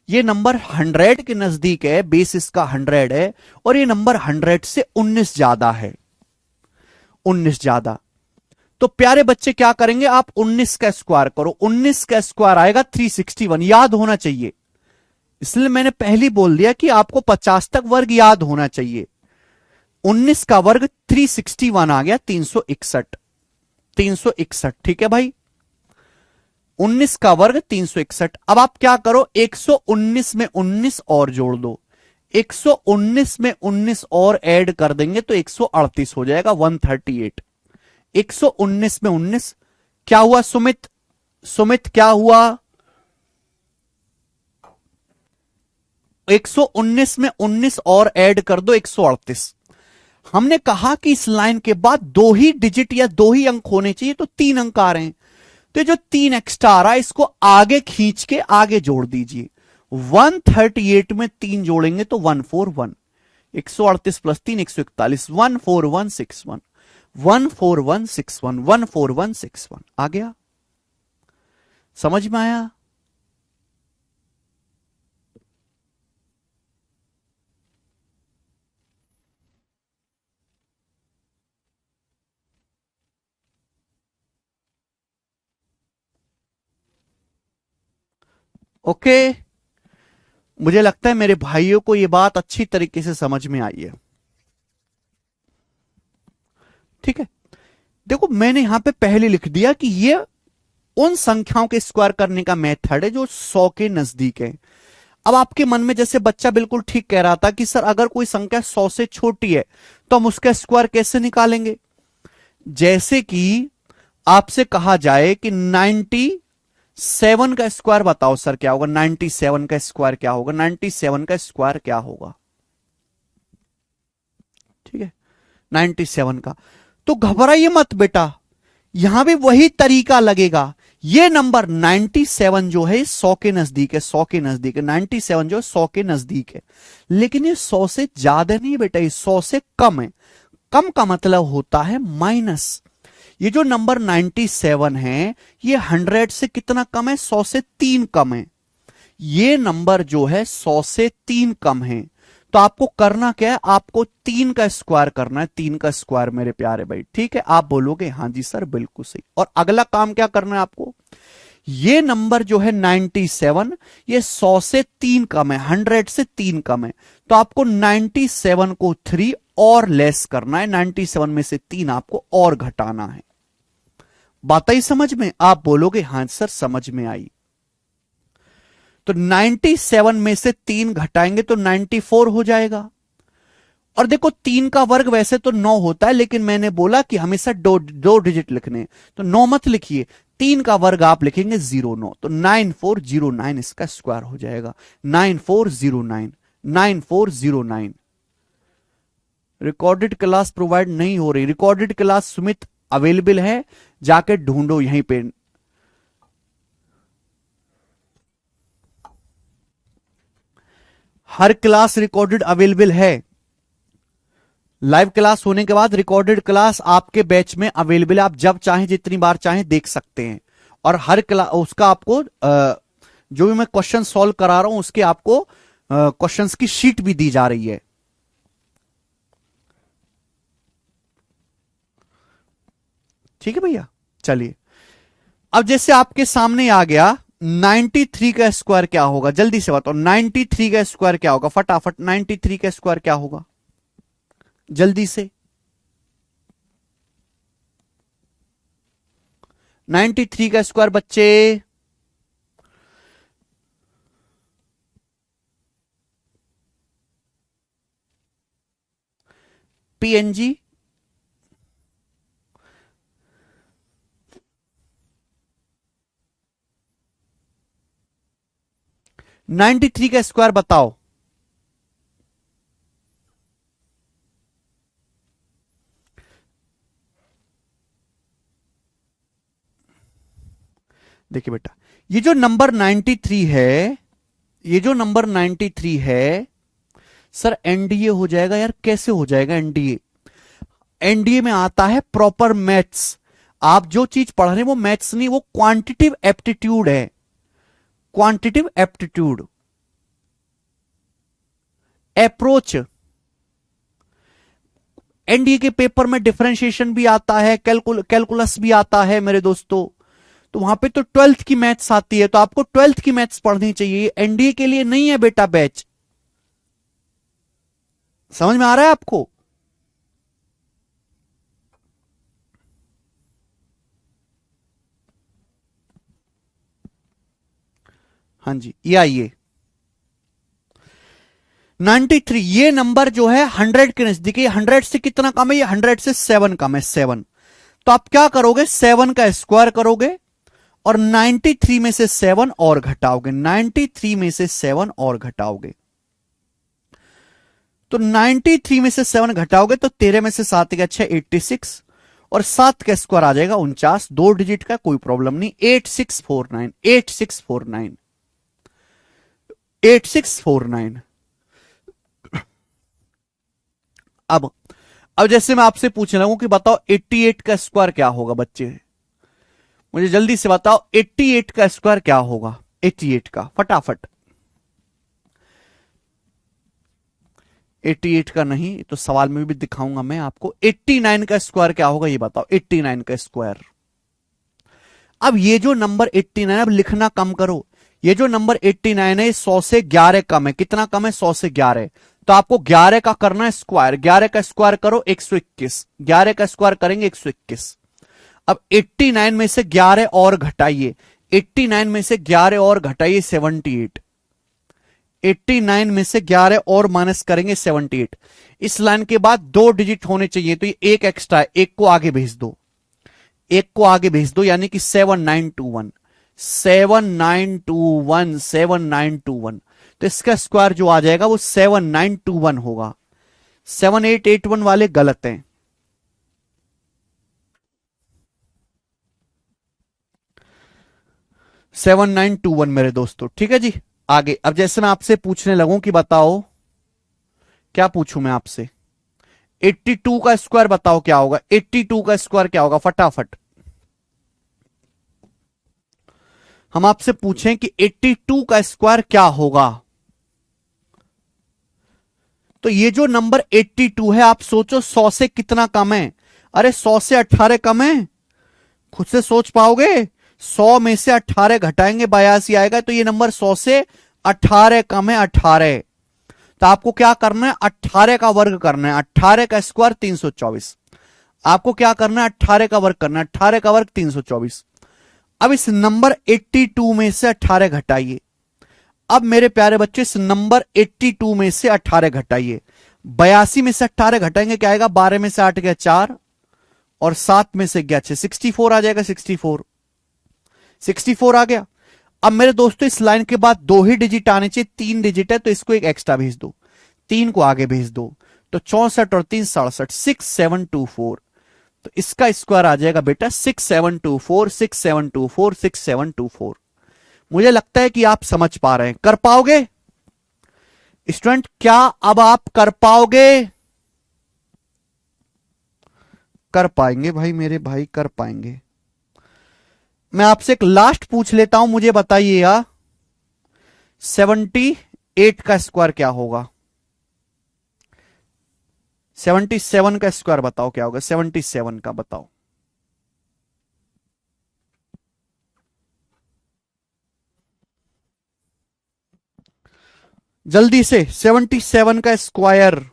ये नंबर 100 के नजदीक है, बेस इसका 100 है, और ये नंबर 100 से 19 ज्यादा है, 19 ज्यादा। तो प्यारे बच्चे क्या करेंगे? आप 19 का स्क्वायर करो। 19 का स्क्वायर आएगा 361, याद होना चाहिए। इसलिए मैंने पहले बोल दिया कि आपको 50 तक वर्ग याद होना चाहिए। 19 का वर्ग 361 आ गया, 361। 361 ठीक है भाई, 19 का वर्ग 361। अब आप क्या करो, 119 में 19 और जोड़ दो, 119 में 19 और ऐड कर देंगे तो 138 हो जाएगा, 138। 119 में 19 क्या हुआ सुमित? सुमित क्या हुआ? 119 में 19 और ऐड कर दो, 138। हमने कहा कि इस लाइन के बाद दो ही डिजिट या दो ही अंक होने चाहिए, तो 3 अंक आ रहे हैं, तो जो 3 एक्स्ट्रा आ रहा है इसको आगे खींच के आगे जोड़ दीजिए। 138 में 3 जोड़ेंगे तो 141, 138 प्लस 3 141, 14161, 14161, 14161 आ गया। समझ में आया? ओके, मुझे लगता है मेरे भाइयों को यह बात अच्छी तरीके से समझ में आई है। ठीक है, देखो मैंने यहां पे पहले लिख दिया कि ये उन संख्याओं के स्क्वायर करने का मेथड है जो 100 के नजदीक है। अब आपके मन में जैसे बच्चा बिल्कुल ठीक कह रहा था कि सर अगर कोई संख्या 100 से छोटी है तो हम उसका स्क्वायर कैसे निकालेंगे? जैसे कि आपसे कहा जाए कि 97 का स्क्वायर बताओ सर क्या होगा, 97 का स्क्वायर क्या होगा, 97 का स्क्वायर क्या होगा? ठीक है, 97 का। तो घबराइए मत बेटा, यहां भी वही तरीका लगेगा। ये नंबर 97 जो है 100 के नजदीक है, 100 के नजदीक है, 97 जो है 100 के नजदीक है, लेकिन ये 100 से ज्यादा नहीं बेटा, ये 100 से कम है। कम का मतलब होता है माइनस। ये जो नंबर 97 है ये 100 से कितना कम है? 100 से 3 कम है। ये नंबर जो है 100 से 3 कम है, तो आपको करना क्या है, आपको 3 का स्क्वायर करना है, 3 का स्क्वायर मेरे प्यारे भाई। ठीक है, आप बोलोगे हाँ जी सर बिल्कुल सही। और अगला काम क्या करना है आपको, ये नंबर जो है 97 ये 100 से 3 कम है, 100 से 3 कम है, तो आपको 97 को 3 और लेस करना है, 97 में से 3 आपको और घटाना है। बात आई समझ में? आप बोलोगे हाँ सर समझ में आई। तो 97 में से 3 घटाएंगे तो 94 हो जाएगा। और देखो 3 का वर्ग वैसे तो 9 होता है, लेकिन मैंने बोला कि हमेशा दो डिजिट लिखने, तो 9 मत लिखिए, 3 का वर्ग आप लिखेंगे 09, तो 9409 इसका स्क्वायर हो जाएगा, 9409, 9409। रिकॉर्डेड क्लास प्रोवाइड नहीं हो रही, रिकॉर्डेड क्लास सुमित अवेलेबल है, जाके ढूंढो यहीं पे। हर क्लास रिकॉर्डेड अवेलेबल है, लाइव क्लास होने के बाद रिकॉर्डेड क्लास आपके बैच में अवेलेबल है, आप जब चाहें जितनी बार चाहें देख सकते हैं। और हर क्लास उसका आपको जो भी मैं क्वेश्चन सॉल्व करा रहा हूं उसके आपको क्वेश्चंस की शीट भी दी जा रही है। ठीक है भैया, चलिए अब जैसे आपके सामने आ गया 93 का स्क्वायर क्या होगा, जल्दी से बताओ 93 का स्क्वायर क्या होगा, फटाफट 93 का स्क्वायर क्या होगा जल्दी से। 93 का स्क्वायर बच्चे, पीएनजी 93 का स्क्वायर बताओ। देखिए बेटा, ये जो नंबर 93 है, ये जो नंबर 93 है सर एनडीए हो जाएगा यार, कैसे हो जाएगा एनडीए? एनडीए में आता है प्रॉपर मैथ्स। आप जो चीज पढ़ रहे हैं वो मैथ्स नहीं, वो क्वांटिटिव एप्टीट्यूड है, क्वांटिटिव एप्टीट्यूड अप्रोच। एनडीए के पेपर में डिफरेंशिएशन भी आता है, कैलकुलस भी आता है मेरे दोस्तों। तो वहां पे तो 12th की मैथ्स आती है, तो आपको 12th की मैथ्स पढ़नी चाहिए, एनडीए के लिए नहीं है बेटा बैच। समझ में आ रहा है आपको? हाँ जी, ये आइए 93, ये नंबर जो है 100 के नजदीक है। 100 से कितना कम है? ये 100 से 7 कम है, 7। तो आप क्या करोगे, 7 का स्क्वायर करोगे और 93 में से 7 और घटाओगे, 93 में से 7 और घटाओगे। तो 93 में से 7 घटाओगे तो 13 में से 7 के अच्छा 86, और 7 का स्क्वायर आ जाएगा 49, 2 डिजिट का, कोई प्रॉब्लम नहीं। 8649, 8649, 8649। अब अब जैसे मैं आपसे पूछने लगूं कि बताओ 88 का स्क्वायर क्या होगा बच्चे, मुझे जल्दी से बताओ 88 का स्क्वायर क्या होगा, 88 का फटाफट। 88 का नहीं तो सवाल में भी दिखाऊंगा मैं आपको। 89 का स्क्वायर क्या होगा ये बताओ, 89 का स्क्वायर। अब ये जो नंबर 89, अब लिखना कम करो। ये जो नंबर 89 है 100 से 11 कम है, कितना कम है? 100 से 11। तो आपको 11 का करना है स्क्वायर, 11 का स्क्वायर करो 121, 11 का स्क्वायर करेंगे 121। अब 89 में से 11 और घटाइए, 89 में से 11 और घटाइए 78, 89 में से 11 और माइनस करेंगे 78। इस लाइन के बाद 2 डिजिट होने चाहिए, तो ये एक एक्स्ट्रा है, एक को आगे भेज दो, एक को आगे भेज दो, यानी कि 7921, 7921, 7921। तो इसका स्क्वायर जो आ जाएगा वो 7921 होगा। 7881 वाले गलत हैं। 7921 मेरे दोस्तों, ठीक है जी। आगे अब जैसे मैं आपसे पूछने लगूं कि बताओ, क्या पूछूं मैं आपसे, 82 का स्क्वायर बताओ क्या होगा, 82 का स्क्वायर क्या होगा फटाफट। हम आपसे पूछें कि 82 का स्क्वायर क्या होगा, तो ये जो नंबर 82 है आप सोचो 100 से कितना कम है? अरे 100 से 18 कम है, खुद से सोच पाओगे? 100 में से 18 घटाएंगे 82 आएगा, तो ये नंबर 100 से 18 कम है, 18। तो आपको क्या करना है, 18 का वर्ग करना है, 18 का स्क्वायर 324। आपको क्या करना है, 18 का वर्ग करना है, 18 का वर्ग 324। अब इस नंबर 82 में से 18 घटाइए। अब मेरे प्यारे बच्चे इस नंबर 82 में से 18 घटाइए। 82 में से 18 घटाएंगे क्या आएगा, 12 में से 8 गया 4, और 7 में से गया 6, 64 आ जाएगा, 64, 64 आ गया। अब मेरे दोस्तों इस लाइन के बाद 2 ही डिजिट आने चाहिए, 3 डिजिट है तो इसको एक एक्स्ट्रा भेज दो, 3 को आगे भेज दो, तो 64 और 3 67, 6724। तो इसका स्क्वायर आ जाएगा बेटा 6724, 6724, 6724। मुझे लगता है कि आप समझ पा रहे हैं, कर पाओगे स्टूडेंट? क्या अब आप कर पाओगे? कर पाएंगे भाई, मेरे भाई कर पाएंगे। मैं आपसे एक लास्ट पूछ लेता हूं, मुझे बताइएगा 78 का स्क्वायर क्या होगा, 77 का स्क्वायर बताओ क्या होगा, 77 का बताओ। जल्दी से 77 का स्क्वायर।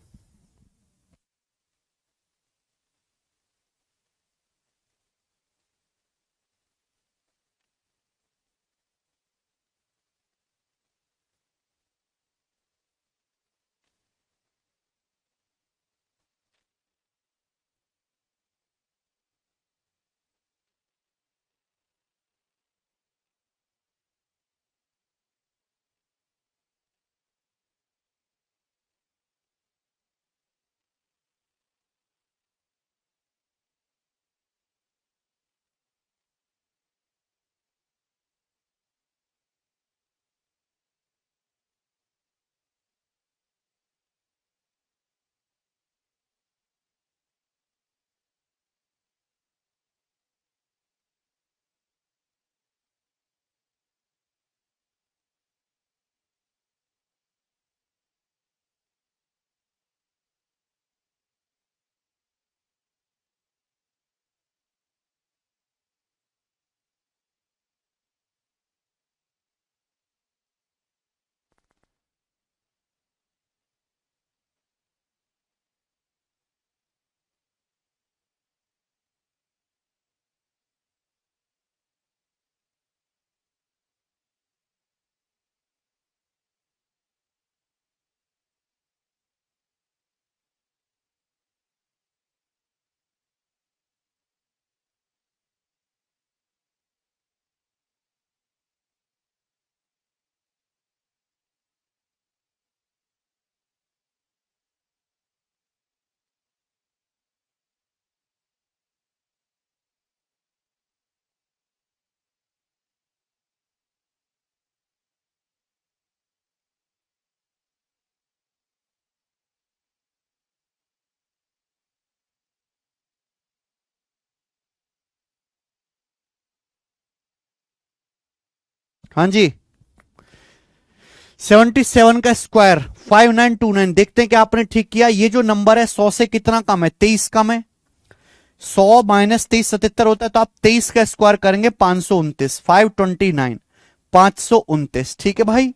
हाँ जी, 77 का स्क्वायर 5929। देखते हैं कि आपने ठीक किया। ये जो नंबर है 100 से कितना कम है? 23 कम है। 100 माइनस 23 77 होता है, तो आप 23 का स्क्वायर करेंगे 529, 529, 529। ठीक है भाई।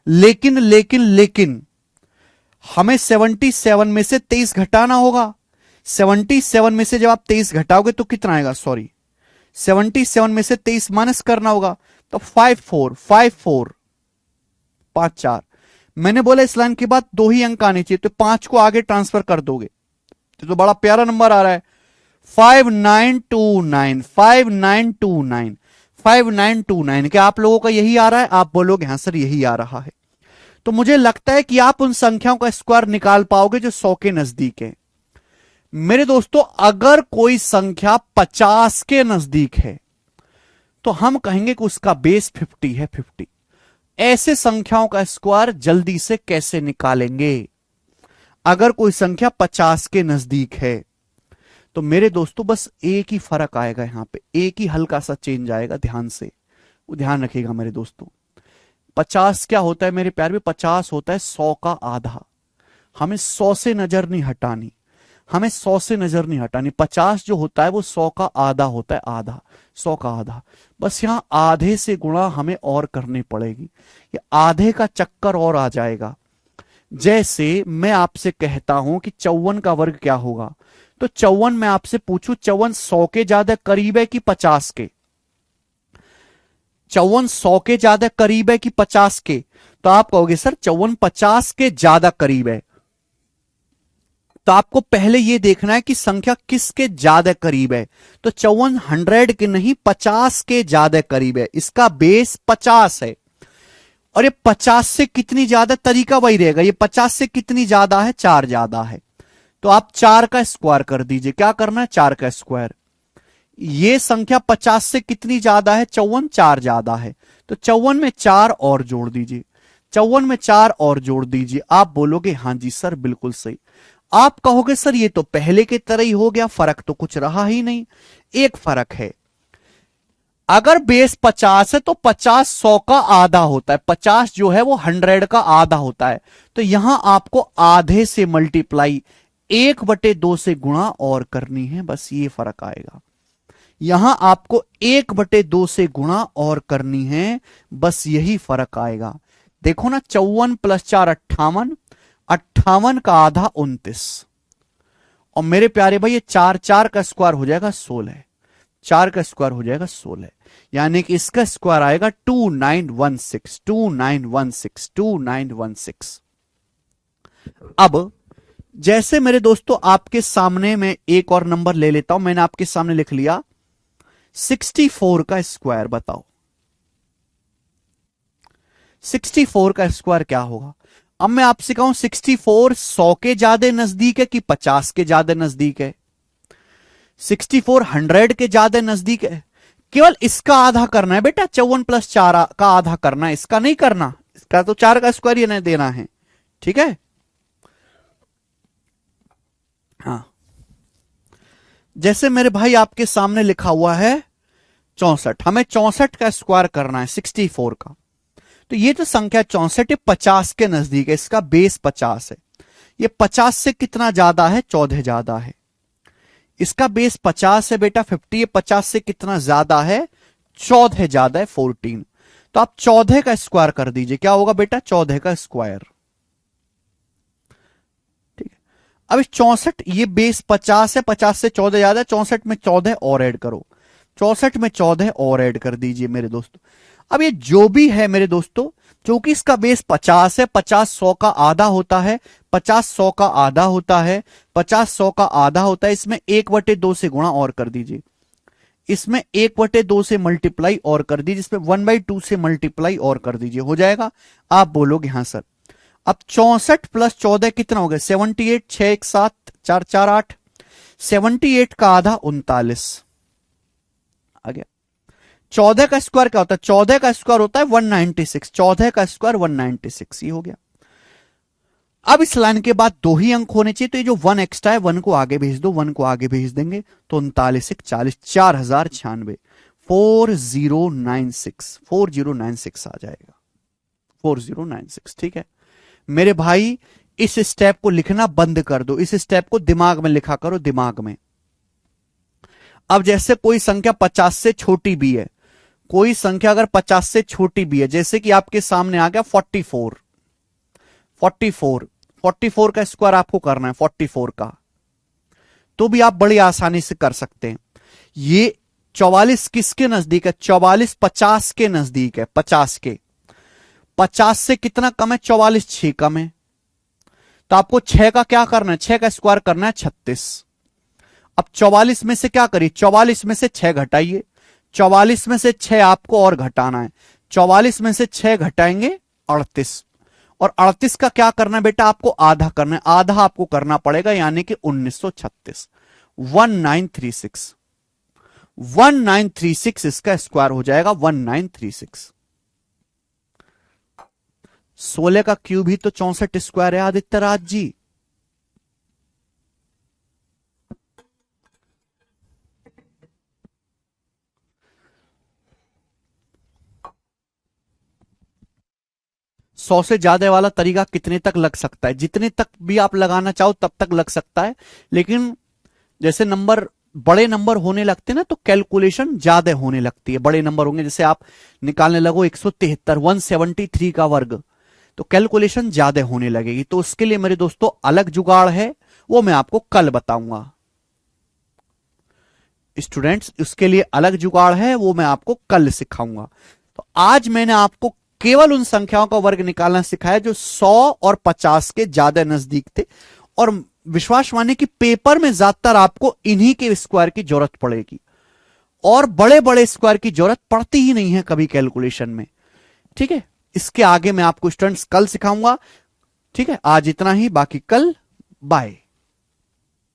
लेकिन लेकिन लेकिन हमें 77 में से 23 घटाना होगा। 77 में से जब आप 23 घटाओगे तो कितना आएगा? सॉरी, 77 में से 23 माइनस करना होगा, तो 54 54 5 4। मैंने बोला इस लाइन के बाद 2 ही अंक आने चाहिए, तो 5 को आगे ट्रांसफर कर दोगे तो बड़ा प्यारा नंबर आ रहा है 5929 5929 5929। क्या आप लोगों का यही आ रहा है? आप बोलोगे हाँ सर यही आ रहा है। तो मुझे लगता है कि आप उन संख्याओं का स्क्वायर निकाल पाओगे जो 100 के नजदीक है। मेरे दोस्तों, अगर कोई संख्या 50 के नजदीक है तो हम कहेंगे कि उसका बेस 50 है, 50। ऐसे संख्याओं का स्क्वायर जल्दी से कैसे निकालेंगे? अगर कोई संख्या 50 के नजदीक है तो मेरे दोस्तों बस एक ही फर्क आएगा, यहां पे एक ही हल्का सा चेंज आएगा। ध्यान से वो ध्यान रखिएगा मेरे दोस्तों। 50 क्या होता है मेरे प्यार में? 50 होता है 100 का आधा। हमें 100 से नजर नहीं हटानी, हमें 100 से नजर नहीं हटानी। 50 जो होता है वो 100 का आधा होता है, आधा, 100 का आधा। बस यहां आधे से गुणा हमें और करनी पड़ेगी, ये आधे का चक्कर और आ जाएगा। जैसे मैं आपसे कहता हूं कि 54 का वर्ग क्या होगा, तो 54 मैं आपसे पूछूं 54 100 के ज्यादा करीब है कि 50 के? 54 100 के ज्यादा करीब है कि 50 के? तो आप कहोगे सर 54 50 के ज्यादा करीब है। तो आपको पहले यह देखना है कि संख्या किसके ज्यादा करीब है। तो 54 100 के नहीं 50 के ज्यादा करीब है, इसका बेस 50 है। और ये 50 से कितनी ज्यादा? तरीका वही रहेगा, ये 50 से कितनी ज्यादा है? 4 ज्यादा है। तो आप 4 का स्क्वायर कर दीजिए। क्या करना है? 4 का स्क्वायर। ये संख्या 50 से कितनी ज्यादा है? 54 4 ज्यादा है। तो 54 में 4 और जोड़ दीजिए, 54 में 4 और जोड़ दीजिए। आप बोलोगे हाँ जी सर बिल्कुल सही। आप कहोगे सर ये तो पहले की तरह ही हो गया, फर्क तो कुछ रहा ही नहीं। एक फर्क है, अगर बेस 50 है तो 50 100 का आधा होता है, 50 जो है वो 100 का आधा होता है। तो यहां आपको आधे से मल्टीप्लाई 1/2 से गुणा और करनी है, बस ये फर्क आएगा। यहां आपको 1/2 से गुणा और करनी है, बस यही फर्क आएगा। देखो ना, 54 + 4 58, 58 का आधा 29। और मेरे प्यारे भाई ये 4 4 का स्क्वायर हो जाएगा 16, 4 का स्क्वायर हो जाएगा 16, यानी कि इसका स्क्वायर आएगा 2916, 2916, 2916। अब जैसे मेरे दोस्तों आपके सामने मैं एक और नंबर ले लेता हूं, मैंने आपके सामने लिख लिया 64 का स्क्वायर। बताओ 64 का स्क्वायर क्या होगा? अब मैं आपसे कहूं 64 100 के ज्यादा नजदीक है कि 50 के ज्यादा नजदीक है? 64 100 के ज्यादा नजदीक है। केवल इसका आधा करना है बेटा, 54 + 4 का आधा करना है, इसका नहीं करना। इसका तो 4 का स्क्वायर ही नहीं देना है, ठीक है। हाँ, जैसे मेरे भाई आपके सामने लिखा हुआ है 64, हमें 64 का स्क्वायर करना है 64 का। तो ये जो संख्या 64 50 के नजदीक है, इसका बेस 50 है। ये 50 से कितना ज्यादा है? 14 ज्यादा है। इसका बेस 50 है बेटा 50, ये 50 से कितना ज्यादा है? 14 ज्यादा है 14। तो आप 14 का स्क्वायर कर दीजिए। क्या होगा बेटा? 14 का स्क्वायर। ठीक है। अब इस 64, ये बेस 50 है, 50 से 14 ज्यादा है, 64 में 14 और ऐड करो, 64 में 14 और ऐड कर दीजिए मेरे दोस्तों। अब ये जो भी है मेरे दोस्तों, क्योंकि इसका बेस 50 है, 50 100 का आधा होता है, 50 100 का आधा होता है, 50 100 का आधा होता है। इसमें 1/2 से गुणा और कर दीजिए, इसमें 1/2 से मल्टीप्लाई और कर दीजिए, इसमें 1/2 से मल्टीप्लाई और कर दीजिए, हो जाएगा। आप बोलोगे हाँ सर। अब 64 + 14 कितना हो गया? 78, 6 1 7 4 4 8, 78 का आधा 39 आ गया। 14 का स्क्वायर क्या होता है? 14 का स्क्वायर होता है 196, 14 का स्क्वायर 196, ये हो गया। अब इस लाइन के बाद 2 ही अंक होने चाहिए, तो ये जो 1 एक्स्ट्रा है 1 को आगे भेज दो, 1 को आगे भेज देंगे तो 39 40, 4096, 4096 आ जाएगा, 4096। ठीक है मेरे भाई, इस स्टेप को लिखना बंद कर दो, इस स्टेप को दिमाग में लिखा करो, दिमाग में। अब जैसे कोई संख्या 50 से छोटी भी है, कोई संख्या अगर 50 से छोटी भी है, जैसे कि आपके सामने आ गया 44, 44 का स्क्वायर आपको करना है, 44 का, तो भी आप बड़ी आसानी से कर सकते हैं। ये 44 किसके नजदीक है? 44 50 के नजदीक है, 50 के। 50 से कितना कम है? 44 6 कम है, तो आपको 6 का क्या करना है? 6 का स्क्वायर करना है 36। अब 44 में से क्या करिए? 44 में से 6 घटाइए, 44 में से 6 आपको और घटाना है, 44 में से 6 घटाएंगे 38, और 38 का क्या करना है बेटा? आपको आधा करना है, आधा आपको करना पड़ेगा, यानी कि 1936। 1936, 1936 इसका स्क्वायर हो जाएगा, 1936। 16 का क्यूब ही तो 64 स्क्वायर है आदित्य राज जी। सौ से ज्यादा वाला तरीका कितने तक लग सकता है? जितने तक भी आप लगाना चाहो तब तक लग सकता है, लेकिन जैसे नंबर बड़े नंबर होने लगते हैं ना, तो कैलकुलेशन ज्यादा होने लगती है। बड़े नंबर होंगे, जैसे आप निकालने लगो 173, 173 का वर्ग, तो कैलकुलेशन ज्यादा होने लगेगी। तो उसके लिए मेरे दोस्तों अलग जुगाड़ है, वो मैं आपको कल बताऊंगा। स्टूडेंट्स, उसके लिए अलग जुगाड़ है, वो मैं आपको कल सिखाऊंगा। तो आज मैंने आपको केवल उन संख्याओं का वर्ग निकालना सिखाया जो 100 और 50 के ज्यादा नजदीक थे, और विश्वास मानिए कि पेपर में ज्यादातर आपको इन्हीं के स्क्वायर की जरूरत पड़ेगी, और बड़े बड़े स्क्वायर की जरूरत पड़ती ही नहीं है कभी कैलकुलेशन में। ठीक है, इसके आगे मैं आपको स्टूडेंट्स कल सिखाऊंगा। ठीक है, आज इतना ही, बाकी कल। बाय।